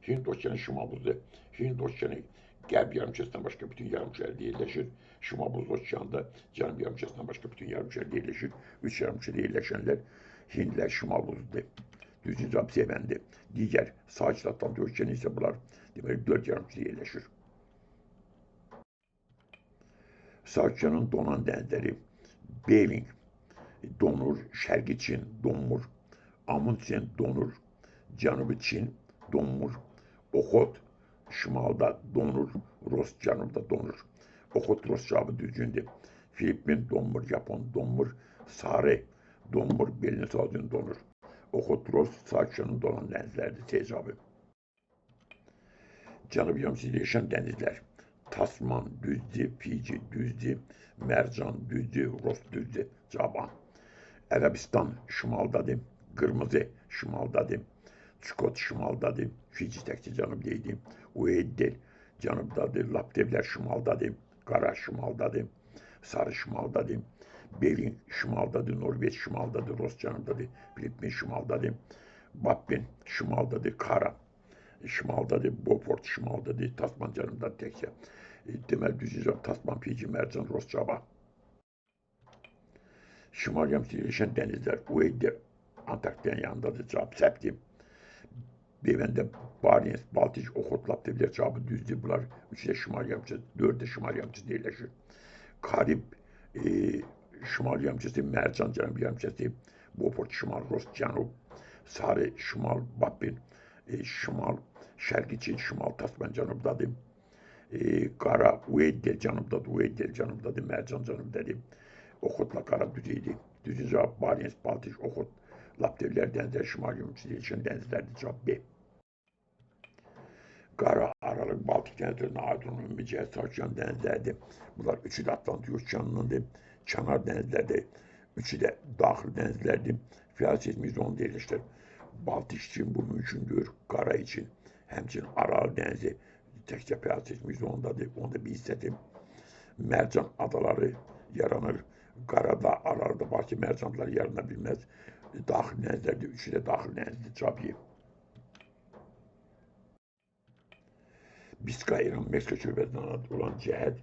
Hind okeanı Şimal Buz'da, Hind okeanı Qərb yarımçəsindən başqa bütün yarımçılarda yerləşir. Şimal Buz okeanında Cənub yarımçəsindən başqa bütün yarımçılarda yerləşir. Üç yarımçıda yerləşənlər Hindlər Şimal Buz'da. Düzgün cavab Severndi. Digər sakit Atlantik okeanı isə bunlar deməli 4 yarımçıda yerləşir. Sağ okeanın donan dənizləri Bering donur, Şərqi Çin donmur, Amundsen donur, Cənubi Çin donmur, Oxot şimalda donur, Ross cənubda donur. Oxot Ross cavabı düzgündür. Filippin donmur, Japon donmur, Sarı donmur, Bellingshausen donur. Oxot Ross Sağ okeanın donan dənizlərdir. C cavabı. Cənub yarımçıda yerləşən dənizlər Tasman düzdür, Fiji düzdür, Mercan düzdür, Ros düzdür. Cavab. Ərəbistan şimaldadır, Qırmızı şimaldadır, Çukot şimaldadır, Fiji təkcə cənubdaydı, Ueddel cənubdadır, Laptevlər şimaldadır, Qara şimaldadır, Sarı şimaldadır, Belin şimaldadır, Norveç şimaldadır, Ros cənubdadır, Filippin şimaldadır, Baffin şimaldadır, Kara şimaldadır, Beaufort şimaldadır, Tasman cənubdadır təkcə. Deməli, düzgün cavab Tasman, Fiji, Mercan, Ros cavab. Şimal yarımçı yerleşen denizler, Ueddel, Antarktika'nın yanındadır, cevap septim. Beyvende Barents, Baltic, Okhotsk, Laptevler cevabı düzdür. Bunlar üçü de şimal yarımçı, dördü de şimal yarımçısı yerleşir. Karib şimal yarımçısı, Mercan cənub yarımçısı, Beaufort şimal, Ros cənub, Sarı şimal, Baffin şimal, Şərqi Çin şimal, Tasman cənubdadır. Qara Ueddel cənubdadır, Ueddel cənubdadır, Mercan cənubdadır. Okhotsk'la Kara düzeydi. Düzgün cevap Barents, Baltic, Okhotsk, Laptevler denizleri, şimal yarımçısı yerleşen denizlerdi. Cevap B. Qara, Aralık, Baltik denizlerine ait olan ümumi cihaz savaşçıyan denizlerdi. Bunlar üçü de Atlantik Okeanı'nındı. Kenar denizlerdi. Üçü de dahil denizlerdi. Fiyat seçimi %10 yerleştir. Baltik için bu mümkündür. Qara için həmçinin Aral denizi təkcə fiyat seçimi %10'dadır. Onu da bir hissetim. Mercan adaları yaranır. Qarada, Aralda Bakı mercanlar yaranabilmez. Daxil dənizlərdə, üçü də daxil dənizdir. Cavab E. Biska, İran, Meksika körfəzindən olan cəhət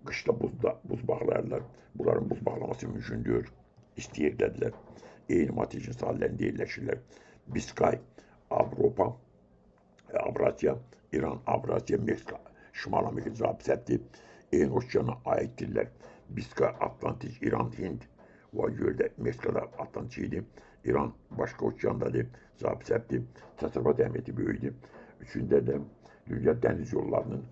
qışda buz bağlarlar. Bunların buz bağlaması mümkündür. İstəyirdədirlər. Eyni materikin sahillərində yerləşirlər. Biskay, Avropa, Avrasiya, İran, Avrasiya, Meksika, Şimal Amerika cavab səhvdir. Eyni okeana aiddirlər. Biska, Atlantik, İran, Hind. O göldə Meksikada Atlantik idi. İran başqa okeandadır. Cavab səhvdir. Təsərrüfat əhəmiyyəti böyükdür. Üçündə də dünya dəniz yollarının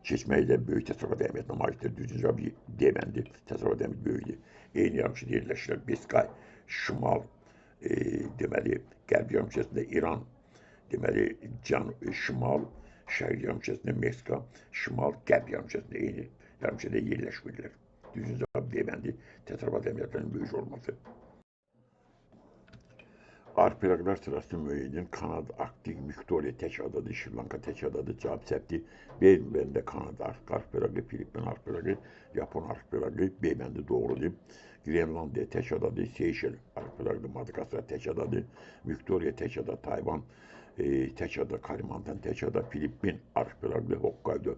keçməyi də böyük təsərrüfat əhəmiyyətinə malikdir. Düzgün cavab D bəndi. Təsərrüfat əhəmiyyəti böyükdür. Eyni yarımçıda yerləşirlər. Biskay, Şimal, deməli, Qərb yarımçəsində İran, deməli, Şimal, Şərq yarımçəsində Meksika, Şimal, Qərb yarımçəsində eyni yarımçədə yerləşmirlər. Düzgün cavab D bəndi. Təsərrüfat əhəmiyyətlərinin böyük olması. Arxipelaglar sırasında müəyyən Kanada, Arktik, Viktoriya tək adadır, Şri-Lanka tək adadır. Cavab səhvdir. B bəndə Kanada arxipelagı, Filippin arxipelagı, Yapon arxipelagı, B bəndi doğrudur. Grenlandiya tək adadır, Seyşel arxipelagı, Madagaskar tək adadır, Viktoriya tək ada, Tayvan tək ada, Kalimantan tək ada, Filippin arxipelagı, Hokkaido,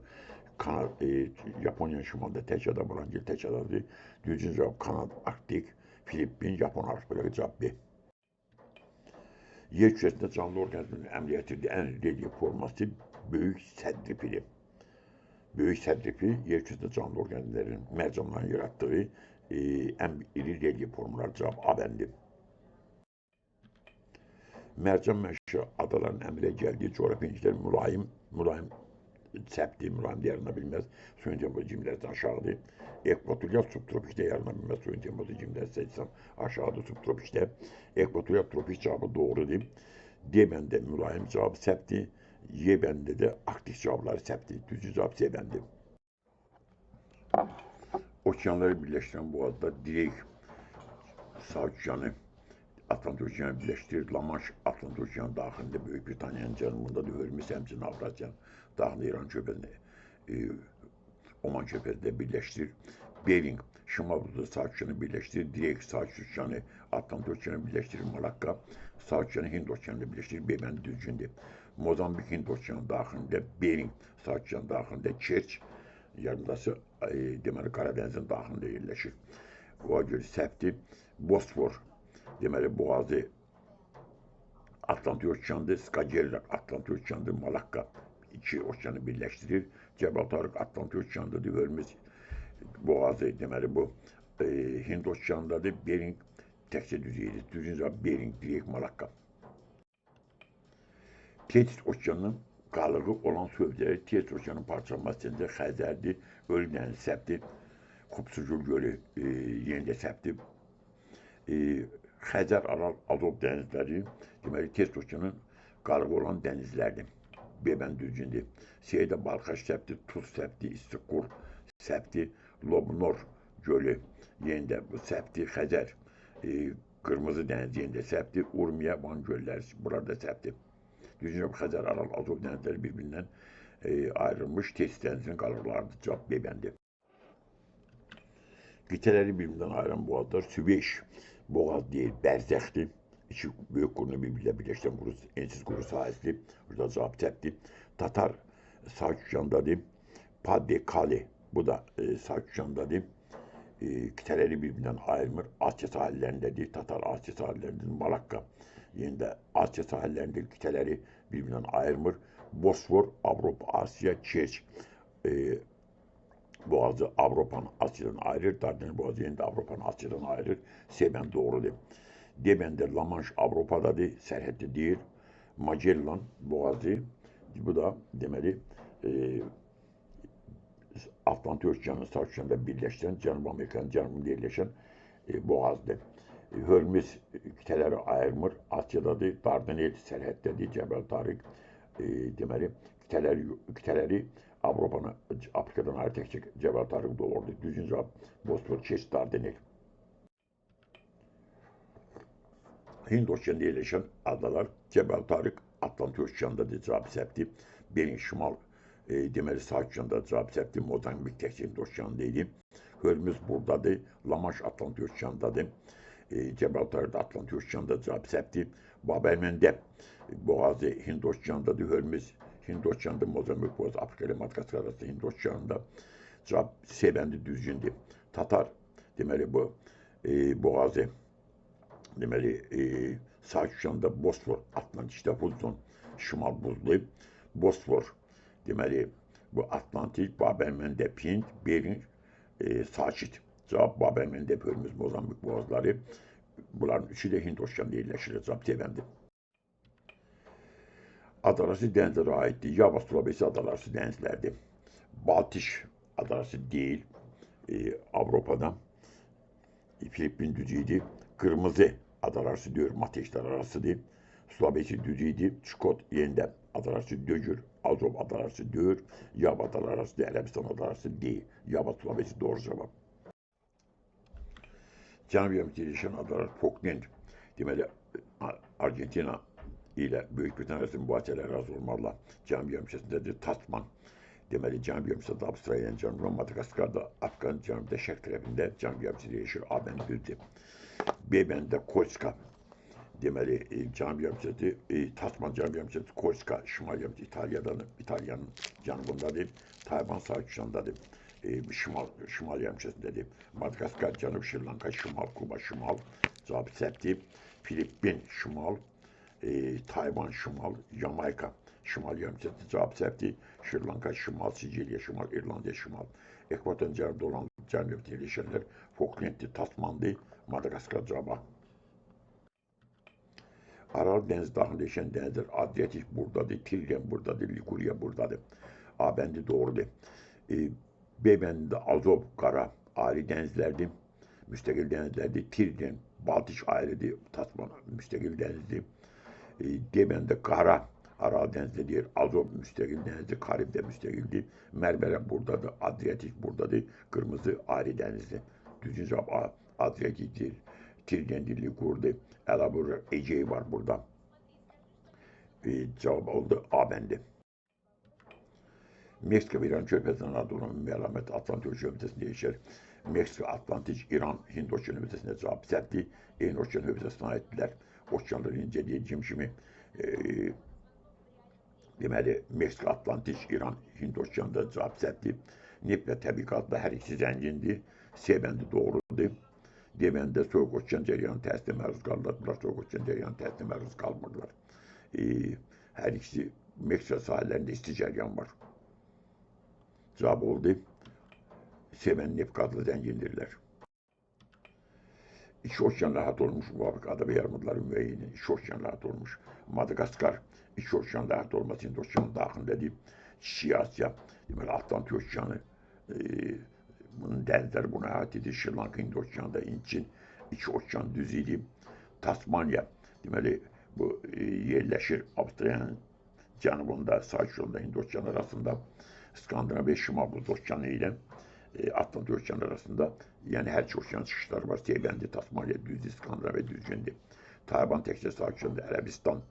Yaponiyanın şimalında tək ada, Brangil tək adadır. Düzgün cavab Kanada, Arktik, Filippin, Yapon arxipelagı. Cavab B. Yer kürəsində canlı orqanizmin əmələ gətirdiyi ən relyef forması böyük sədrifidir. Böyük sədrifi yer kürəsində canlı orqanizmlərin, mərcanların yaratdığı ən iri relyef formaları. Cavab A bəndi. Mərcan mənşə adaların əmələ gəldiyi coğrafi inciklər mülayim səpdir, mülayim də yarana bilməz. Suyun temposu cimlərdən aşağıdır. Ekvatorial subtropikdə yarana bilməz. Suyun temposu cimlərdən aşağıdır subtropikdə. Ekvatorial tropik cavabı doğrudur. D bəndə mülayim cavabı səpdir. Y bəndə də aktif cavabları səpdir. Düzgün cavab C bəndi. Okeanları birləşdirən boğazda direk Sağ okeanı Atlantik Okeanı birləşdirir. La-Manş Atlantik Okeanı daxilində Böyük Britaniyanın cənubundadır. Hörmüz həmçinin Avrasiyanın daxilində İran körfəzində, Oman körfəzində birləşdirir. Bering Şimal Buzda Sağ Okeanı birləşdirir. Direkt Sağ Okeanı Atlantik Okeanı birləşdirir. Malakka Sağ Okeanı Hind Okeanı birləşdirir. B bəndi düzgündür. Mozambik Hind Okeanı daxilində, Bering Sağ Okeanı daxilində, Kerç yarımdası deməli Qaradənizin daxilində yerləşir. O görə səhvdir. Bosfor deməli boğazı Atlantik Okeanıdır. Skagerrak Atlantik Okeanıdır. Malakka iki okeanı birləşdirir. Cəbal Tarıq Atlantik Okeanıdır. Hörmüz boğazı deməli bu Hind Okeanındadır. Bering təkcə düzeydir. Düzgün cavab Bering, direkt Malakka. Tetis Okeanının qalığı olan sövdələri Tetis Okeanının parçalanması səbəbilə Xəzərdir. Ölü dəniz səhvdir. Kupsucul gölü yenə də səhvdir. Xəzər, Aral, Azov dənizləri deməli Tetis Okeanının qalığı olan dənizlərdir. Beben düzgündür. Şeydə Balxaş səpti, Tuz səpti, İstiqur səpti, Lobnor gölü yenində bu səpti, Xəzər, Qırmızı dəniz yenində səpti, Urmiya, Van gölləri burada səpti. Düzgün Xəzər, Aral, Azov dənizləri bir-birindən ayrılmış test dənizinin qalırlardı. Cavab Bebendir. Qitələri bir-birindən ayıran boğazlar Süveyş boğaz deyil, bərzəxdir. İki büyük qurunu bir-birlə birləşdirən ensiz quru sahəsidir. Burada cavab səpti. Tatar Sakücandadır. Pas-de-Calais, bu da Sakücandadır. Qitələri bir-birindən ayırmır. Asya sahillərindədir. Tatar Asya sahillərindədir. Malakka yenə də Asya sahillərindədir. Qitələri bir-birindən ayırmır. Bosfor, Avropa, Asya, Kerç boğazı Avropanı Asya'dan ayırır. Dardanel boğazı yenə də Avropanı Asya'dan ayırır. Seven doğrudur. Debəndə La Manche Avropadadır, sərhəddə deyil. Magellan boğazı, bu da deməli Atlantik Okeanı Sakücanda birləşdirən, Cənubi Amerikanın cənubunda yerləşən boğazdır. Hörmüz qitələri ayırmır, Asyadadır, Dardanel sərhəddədir, Cəbəl Tarıq deməli qitələri Afrikadan ayrı təkcə Cəbəl Tarıq doğrudur. Düzgün cavab Bosfor, Kerç, Dardanel. Hind Okeanı'nda yerleşen adalar Cebel Tarık, Atlantik Okeanı'ndadır, cavab səpti. Bering Şimal deməli Sakücanda cavab səpti. Mozambik təkcə Hind Okeanı'ndaydı. Hörmüz buradadır. La Manche Atlantik Okeanı'ndadır. Cebel Tarık Atlantik Okeanı'nda cavab səpti. Bab-el-Mandeb boğazı Hind Okeanı'ndadır. Hörmüz Hind Okeanı'nda, Mozambik boğazı Afrika ile Madagaskar arası Hind Okeanı'nda. Cavab Sebendi düzgündür. Tatar deməli bu boğazı deməli Sakücanda Bosfor, Atlantikdə Hudson, Şimal buzlu, Bosfor deməli bu Atlantik, Bab-el-Mandeb, Hind, Bering, Sakit. Cavab Bab-el-Mandeb, Hörmüz, Mozambik boğazları. Bunların üçü də Hind Okeanı'nda yerləşir. Cavab Sebendir. Adalararası dənizlərə aiddir. Yava, Sulawesi adalararası dənizlərdir. Baltik adalararası deyil, Avropada. Filipin düzüydü. Kırmızı adalararası diyor, Mateşler arasıdır. Sulawesi düzüydü. Çukot yeniden adalararası dögür. Azov adalararası diyor. Yava adalararası değil, Arabistan adalararası değil. Yava, Sulawesi doğru cevap. Cənubi Amerikada yerləşən adalar Falkland, deməli Argentina ilə Böyük Britaniya arasında mübahisələr az olmaqla Cənubi Amerikasındadır. Tasman, deməli Cənubi Amerikada Avstraliyanın cənubunda, Madagaskarda, Afrikanın cənubunda, şərq tərəfində Cənubi Amerikada yerləşir. A-bəndi düzdür. B-bəndə Korska, deməli Cənubi Amerikada, Tasman Cənubi Amerikada, Korska Şimali Amerikada, İtaliyanın cənubundadır. Tayvan Sakücandadır. Şimali Amerikasındadır. Madagaskar, Cənub Şri Lanka, Şimal, Kuba, Şimal. Cavab səpti. Filipin, Şimal. Tayvan, Şimal. Jamayka, Şimali Amerikasında cavab səpti. Şri Lanka, Şimal. Sicilya, Şimal. İrlandiya, Şimal. Ekvatorun cənubda olan cənub yerləşənlər Falklanddir, Tasmandır. Madagaskar cavabı. Aral dəniz daxilində yaşayan dənizlər Adriatik buradadır, Tirren buradadır, Liguriya buradadır. A-bəndi doğrudur. B-bəndində Azov, Qara, ayrı dənizlərdir, müstəqil dənizlərdir. Tirren, Baltik ayrıdır, Tasman müstəqil dənizdir. D-bəndə Qara, Aral dənizdə deyir, Azov müstəqil dənizdir, Karib də müstəqildir. Mərmərə buradadır, Adriatik buradadır, Qırmızı ayrı dənizdir. Düzgün cavab A, Adriatikdir, Tirrendir, Ligurdur, Elabur, Egey var burada. Cavab oldu A bəndi. Meksika ve İran körfezinden adı olan əlamət Atlantik Okean hövzəsində yerləşir. Meksika, Atlantik, İran, Hind Okean hövzəsində cavab səpti. Eyni Okean hövzəsinə aiddirlər. Okeanların incəliyi kimi deməli Meksika, Atlantik, İran, Hind Okeanında cavab səpti. Neft və təbii qazda hər ikisi zəngindir. C bəndi doğrudur. D bəndə Soyuq Okean cəryanı təsirinə məruz qalırlar. Bunlar Soyuq Okean cəryanı təsirinə məruz qalmırlar. Hər ikisi Meksika sahillərində isti cəryan var. Cevap oldu. Seven neft gazlı zengindirler. İki okean rahat olmuş muvafık ada ve yarımadaların müeyyini. İki okean rahat olmuş. Madagaskar iki okean rahat olması Hint Okeanı dahilinde değil. Çiğ Asya, deməli Atlantik Okeanı bunun dənizləri buna ait edir. Şri Lanka Hint Okeanı'da İnçin iki okean düzüydü. Tasmanya deməli bu yerləşir Avstraliyanın cənubunda, Sakitçilanda, Hind okeanı arasında, Skandinaviya Şimal Buz okeanı ilə Atlantik okeanı arasında, yəni hər iki okean çıxışları var. Seybəndi, Tasmaniya düzdür, Skandinaviya düzgündür. Tayvan təkcə Sakitçilanda, Ərəbistan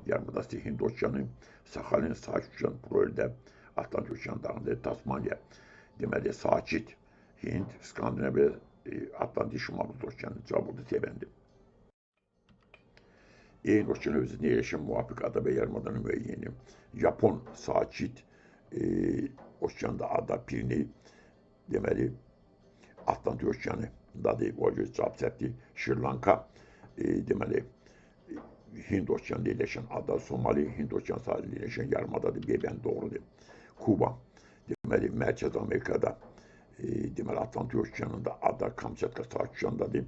yarımadası, Hind okeanı, Saxalin, Sakitçilan, Proildə, Atlantik okeanı dağında, Tasmaniya, deməli, Sakit, Hind, Skandinaviya, Atlantik Şimal Buz okeanı, cavab oldu Seybəndi. Eyni okean özündə yerləşən müvafiq ada və yarımadanın müəyyəni. Japon, Sakit okeanda ada Pirni, deməli, Atlantik okeanındadır, o göz cavab səhvdir. Şri-Lanka, deməli, Hind okeanında yerləşən ada, Somali, Hind okeanı sahilində yerləşən yarımadadır, B-bənd doğrudur. Kuba, deməli, Mərkəzi Amerikada, deməli, Atlantik okeanında ada, Kamçatka, Sakitçilandadır.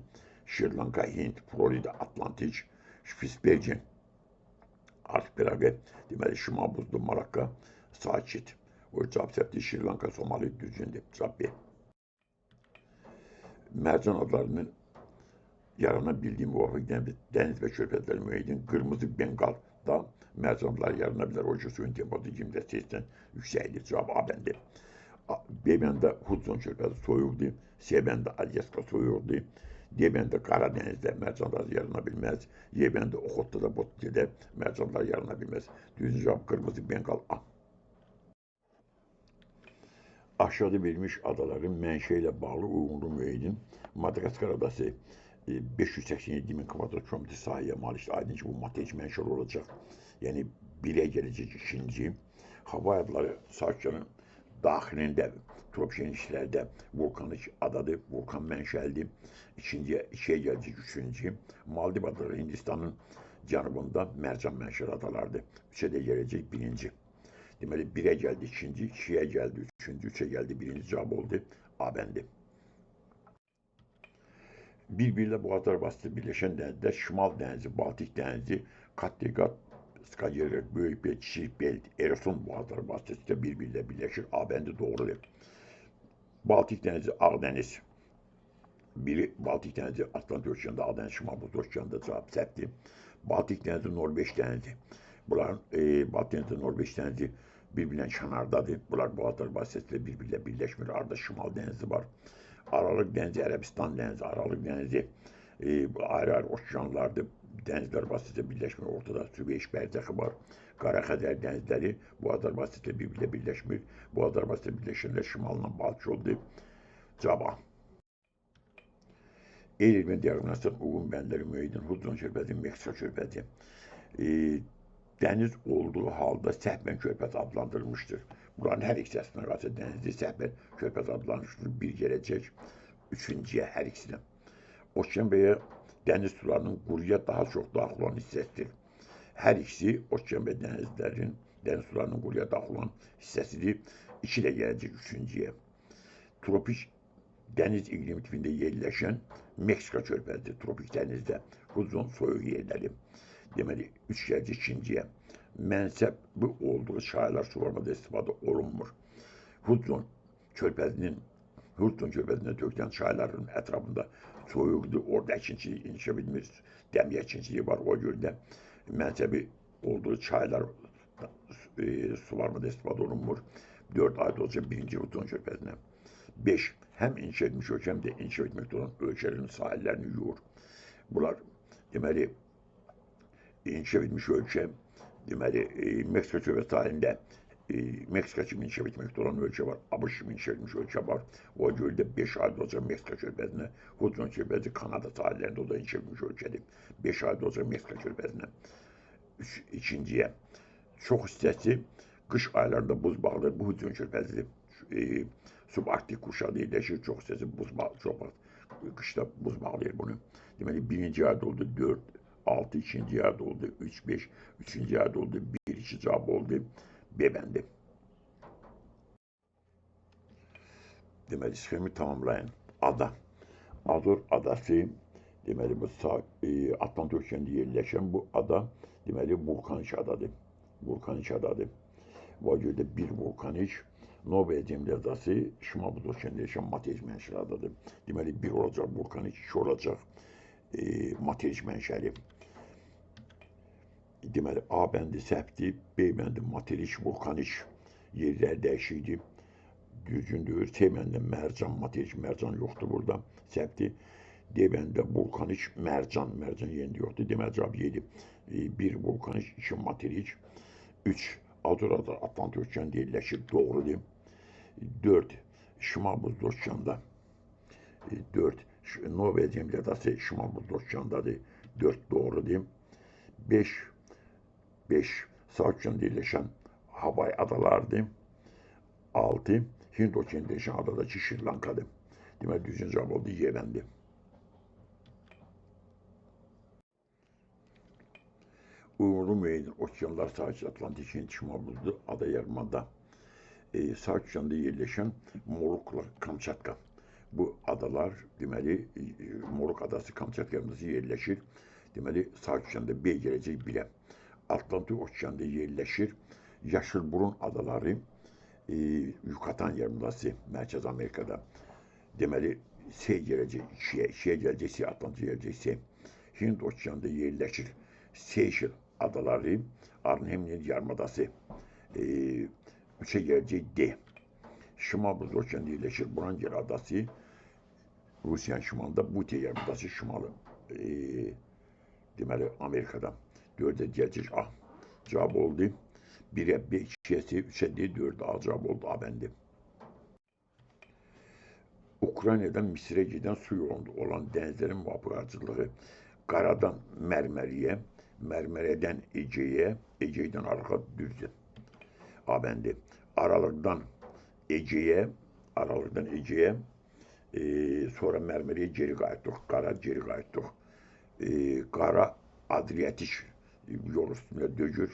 Şri-Lanka, Hind, Florida, Atlantik, Şpitsbergen, arxipelaqı, deməli, Şimal Buzlu, Malakka, Sakit. O cavab səhvdir. Şri-Lanka, Somali düzgündür. Cavab B. Mərcan adlarının yarana bildiyi müvafiq dəniz və körfəzlər müəyyidin Qırmızı Bengalda mərcan adları yarana bilər. O ki, suyun temperaturu 20-80 yüksəkdir. Cavab A bəndi. B bəndə Hudson körfəzi soyuqdur. C bəndə Alyaska soyuqdur. D bəndə Qaradənizdə mərcanlar yarana bilməz. Y bəndə Oxotda da Bottidə mərcanlar yarana bilməz. Düzgün cavab Qırmızı Bengal A. Aşağıda verilmiş adaların mənşə ilə bağlı uyğunluğu müəyyidin Madagaskar adası 587 min kvadrat kilometr sahəyə malikdir. Aydın ki, bu materik mənşəli olacaq. Yəni, 1-ə gələcək ikinci. Hava adaları Sakitçilanın daxilində, tropik enişlərdə vulkanik adadır, vulkan mənşəlidir. İkinciyə, 2-yə gələcək üçüncü. Maldiv adaları Hindistanın cənubunda mərcan mənşəli adalardır. 3-ə də gələcək birinci. Deməli, 1-ə gəldi ikinci, 2-yə gəldi üçüncü, 3-ə gəldi birinci cavab oldu. A bəndi. Bir-birlə boğazlar vasitəsilə birləşən dənizlər Şimal dənizi, Baltik dənizi, Kattegat, Skagerrak, Böyük Bel, Kiçik Bel, Eresun boğazları vasitəsilə bir-birlə birləşir. A bəndi doğrudur. Baltik dənizi, Ağdəniz. Biri Baltik dənizi, Atlantik okeanında, Ağdəniz, Şimal Buz okeanında cavab səhvdir. Baltik dənizi, Norveç dənizi. Bunların Baltik dənizi, Norveç dənizi bir-birlə kənardadır. Bunlar boğazlar vasitəsilə bir-birlə birləşmir. Arada Şimal dənizi var. Aralıq dənizi, Ərəbistan dənizi, Aralıq dənizi ayrı-ayrı okeanlardır. Dənizlər vasitəsilə birləşmir. Ortada Süveyş bərzəxi var. Qara-Xəzər dənizləri boğazlar vasitəsilə bir-birlə birləşmir. Boğazlar vasitəsilə birləşənlər şimalından Baltik oldu. Cavab A. Eylül və diaqonastan uyğun bəndləri müəyyidin Hudson körfəzi, Meksika körfəzi. Dəniz olduğu halda səhvən körfəzi adlandırılmışdır. Buranın hər ikisi əslində qarşı dənizli səhvən körfəzi adlandırılmışdır. Bir gələcək üçüncüyə hər ikisinə. Okean və ya dəniz sularının quruya daha çox daxil olan hissəsidir. Hər ikisi okean və dəniz sularının quruya daxil olan hissəsidir. 2 də gələcək üçüncüyə. Tropik dəniz iqlim tipində yerləşən Meksika körfəzidir. Tropik dənizdə Hudson soyuq yerləri. Deməli, 3 gələcək ikinciyə. Mənsəbi olduğu çaylar suvarmada istifadə olunmur. Hudson körfəzinə tökülən çayların ətrafında soyuqdur. Orada əkinçilik inşa edilmiş, dəmiyə əkinçiliyi var. O görə də mənsəbi olduğu çaylar suvarmada istifadə olunmur. 4 ayda olacaq birinci Hudson körfəzinə. 5. Həm inşa edilmiş ölkə, həm də inşa etməkdə olan ölkələrin sahillərini yuyur. Bunlar, deməli, inşa edilmiş ölkə, deməli, Meksika körfəzi sahilində Meksika kimi inşa etməkdə olan ölkə var, ABŞ kimi inşa edilmiş ölkə var. O görə də 5 ayda olacaq Meksika körfəzinə. Hudson körfəzi Kanada sahillərində o da inşa edilmiş ölkədir. 5 ayda olacaq Meksika körfəzinə. İkinciyə, çox hissəsi qış aylarında buz bağlıdır. Bu Hudson körfəzidir. Subarktik quşağı yerləşir, çox hissəsi buz bağlı, çox qışda buz bağlayır bunu. Deməli, birinci ayda oldu 4, 6, ikinci ayda oldu 3, 5, üçüncü ayda oldu 1, 2 cavab oldu. B bəndi. Deməli, sxemi tamamlayın. Ada. Azor adası, deməli, bu Atlantik okeanında yerləşən bu ada, deməli, vulkanik adadır. Vulkanik adadır. Bu görə də bir vulkanik, Novaya Zemlya adası Şimal Buz okeanında yerləşən materik mənşəli adadır. Deməli, 1 olacaq vulkanik, 2 olacaq materik mənşəli. deməli, A bəndi səhvdir, B bəndi materik, vulkanik yerlər dəyişikdir. Düzgündür. C bəndi mərcan, materik, mərcan yoxdur burada, səhvdir. D bəndə vulkanik, mərcan yerində yoxdur. Deməli, cavab 7. 1 vulkanik, 2 materik, 3 Azorada Atlantik okeanında yerləşir, doğrudur. 4 Şimal Buzlu Okeanda, 4 Novaya Zemlyadası Şimal Buzlu Okeandadır, 4 doğrudur. 5 Sağ okeanda yerləşən Havay adalarıdır. 6 Hind okeanında yerləşən adadakı Şri Lankadır. Deməli, düzgün cavab oldu, Y bəndi. Uyğunluğu müəyyən okeanlar sahəsi Atlantik, Hind, Şimal Buzlu ada yarımada. Sağ okeanda yerləşən Morukla Kamçatka. Bu adalar, deməli, Moruk adası, Kamçatka yarımadası yerləşir. Deməli, sağ okeanda B gələcək 1-ə. Atlantik okeanda yerləşir Yaşılburun adaları, Yucatan yarımadası, Mərkəzi Amerikada. Deməli, C gələcək 2-yə, 2-yə gələcək C, Atlantik gələcək C. Hind okeanda yerləşir Seyşel adaları, Arnhem yarımadası, 3'e gələcək D. Şimal Buzlu Okeanında yerləşir Wrangel adası, Rusiyanın şimalında, Bute yarımadası şimalı, deməli, Amerikada. 4'e gələcək A. Cavab oldu. 1'e B, 2'ye C, 3'e D, 4'e A cavab oldu, A bəndi. Ukrayna'dan Misir'e giden su yolunda olan dənizlərin müvafiqatçılığı Qaradan Mərməriyə, Mərmərədən Ege'yə, Ege'dən Araxa düzdür. A bəndi. Aralıqdan Ege'yə, sonra Mərməriyə geri qayıtdıq, Qara geri qayıtdıq. Qara Adriyatik yol üstündə dögür.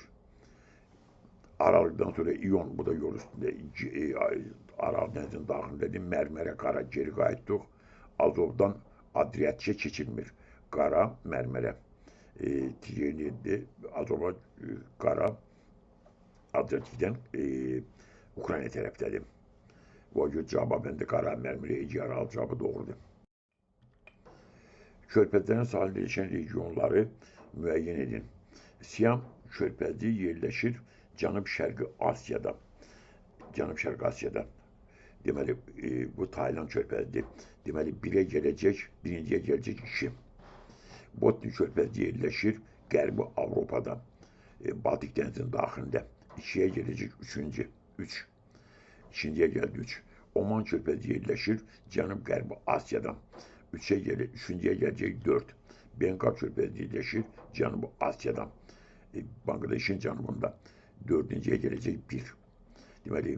Aralıqdan sonra İyon, bu da yol üstündə, Aral dənizin daxilindədir. Mərmərə, Qara geri qayıtdıq. Azovdan Adriyatikə keçilmir. Qara, Mərmərə. Tiyeniyədir, Azova, Qara, Adriyatikdən Ukrayna tərəfdədir. Bu göz cavabı bəndə Qara, Mərmərə, Ege, Aral cavabı doğrudur. Körpəzlərin sahildə yerləşən regionları müəyyən edin. Siam körpəzi yerləşir Cənub-Şərqi Asiyada. Cənub-Şərqi Asiyada. Deməli, bu Tayland körpəzidir. Deməli, 1'ə gələcək, birinciyə gələcək 2. Botni körpəzi yerləşir Qərbi Avropada, Baltik dənizinin daxilində. 2'ye gələcək 3. 3. İkinciyə gəldi 3. Oman körpəzi yerləşir Cənub-Qərbi Asiyada. 3'ye gələcək 4. Bengal körpəzi yerləşir Cənubi Asiyada. Bangladeşin cənubunda. 4'ye gələcək 1. Deməli,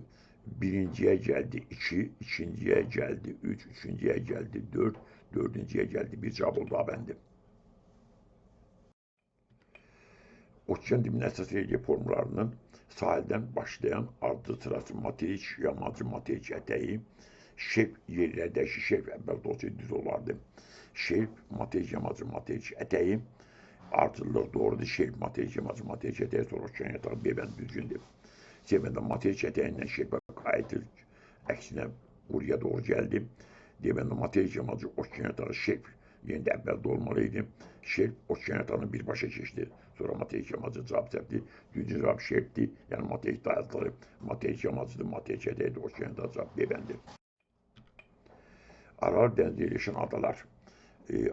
birinciyə gəldi 2, ikinciyə gəldi 3, üçüncüyə gəldi 4, dördüncüyə gəldi 1 cavab oldu A bəndi. Okean dibinin əsas relief formlarının sahildən başlayan ardı sırası materik, yamacı materik ətəyi, şerp yerlərdəki şerp əvvəldə olsaydı düz olardı. Şerp, materik, yamacı materik ətəyi, artılıq doğrudur. Şerp, materik, yamacı materik ətəyi, sonra okean yatağı B bəndi düzgündür. C bəndə materik ətəyindən şerpə qayıtır, əksinə buraya doğru gəldi. D bəndə materik, yamacı okean yatağı şerp yerində əvvəldə olmalıydı. Şerp okean yatağını birbaşa keçdi. Sonra materik yamacı cavab səhvdir. Düzgün cavab şerpdir. Yəni materik dayazları materik yamacıdır, materik ətəyidir, okean yatağı cavab B bəndi. Aral dənizdə yerləşən adalar.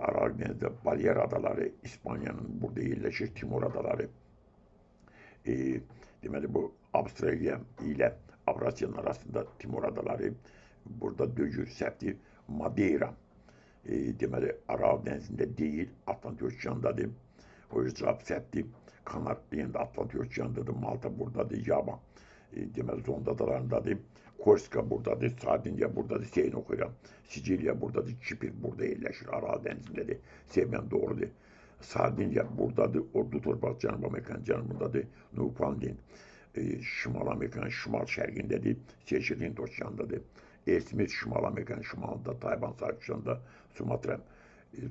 Aral dənizdə Balear adaları, İspaniyanın burada yerləşir Timor adaları. Deməli, bu Avstraliya ilə Avrasiyanın arasında Timor adaları, burada dögür, səhvdir. Madeira, deməli, Aral dənizində deyil, Atlantik okeandadır. O yüzden cavab səhvdir. Kanar yenə Atlantik okeandadır, Malta buradadır, Yava, deməli, Zonda adalarındadır. Korska buradadır, Sardiniya buradadır, Seyini oxuyuram. Siciliya buradadır, Kipr burada yerləşir, Aral dənizindədir. Sevmən doğrudur. Sardiniya buradadır, Ordu torpaq Cənub Amerikanın cənubundadır. Newfoundland Şimal Amerikanın şimal şərqindədir, Seyşel Hind okeandadır. Esmir Şimal Amerikanın şimalında, Tayvan sahil okeanında, Sumatra,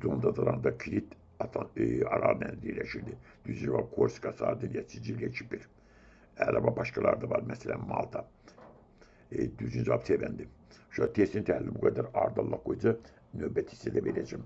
Zonda adalarında Kilit, Aral dənizində yerləşirdi. Düz cavab Korska, Sardiniya, Siciliya, Kipr. Əlavə başqaları da var, məsələn Malta. Düzgün cavab C bəndi. Şu an testin təhlili bu qədər, ardallıq qoyacaq, növbəti hissədə verəcəm.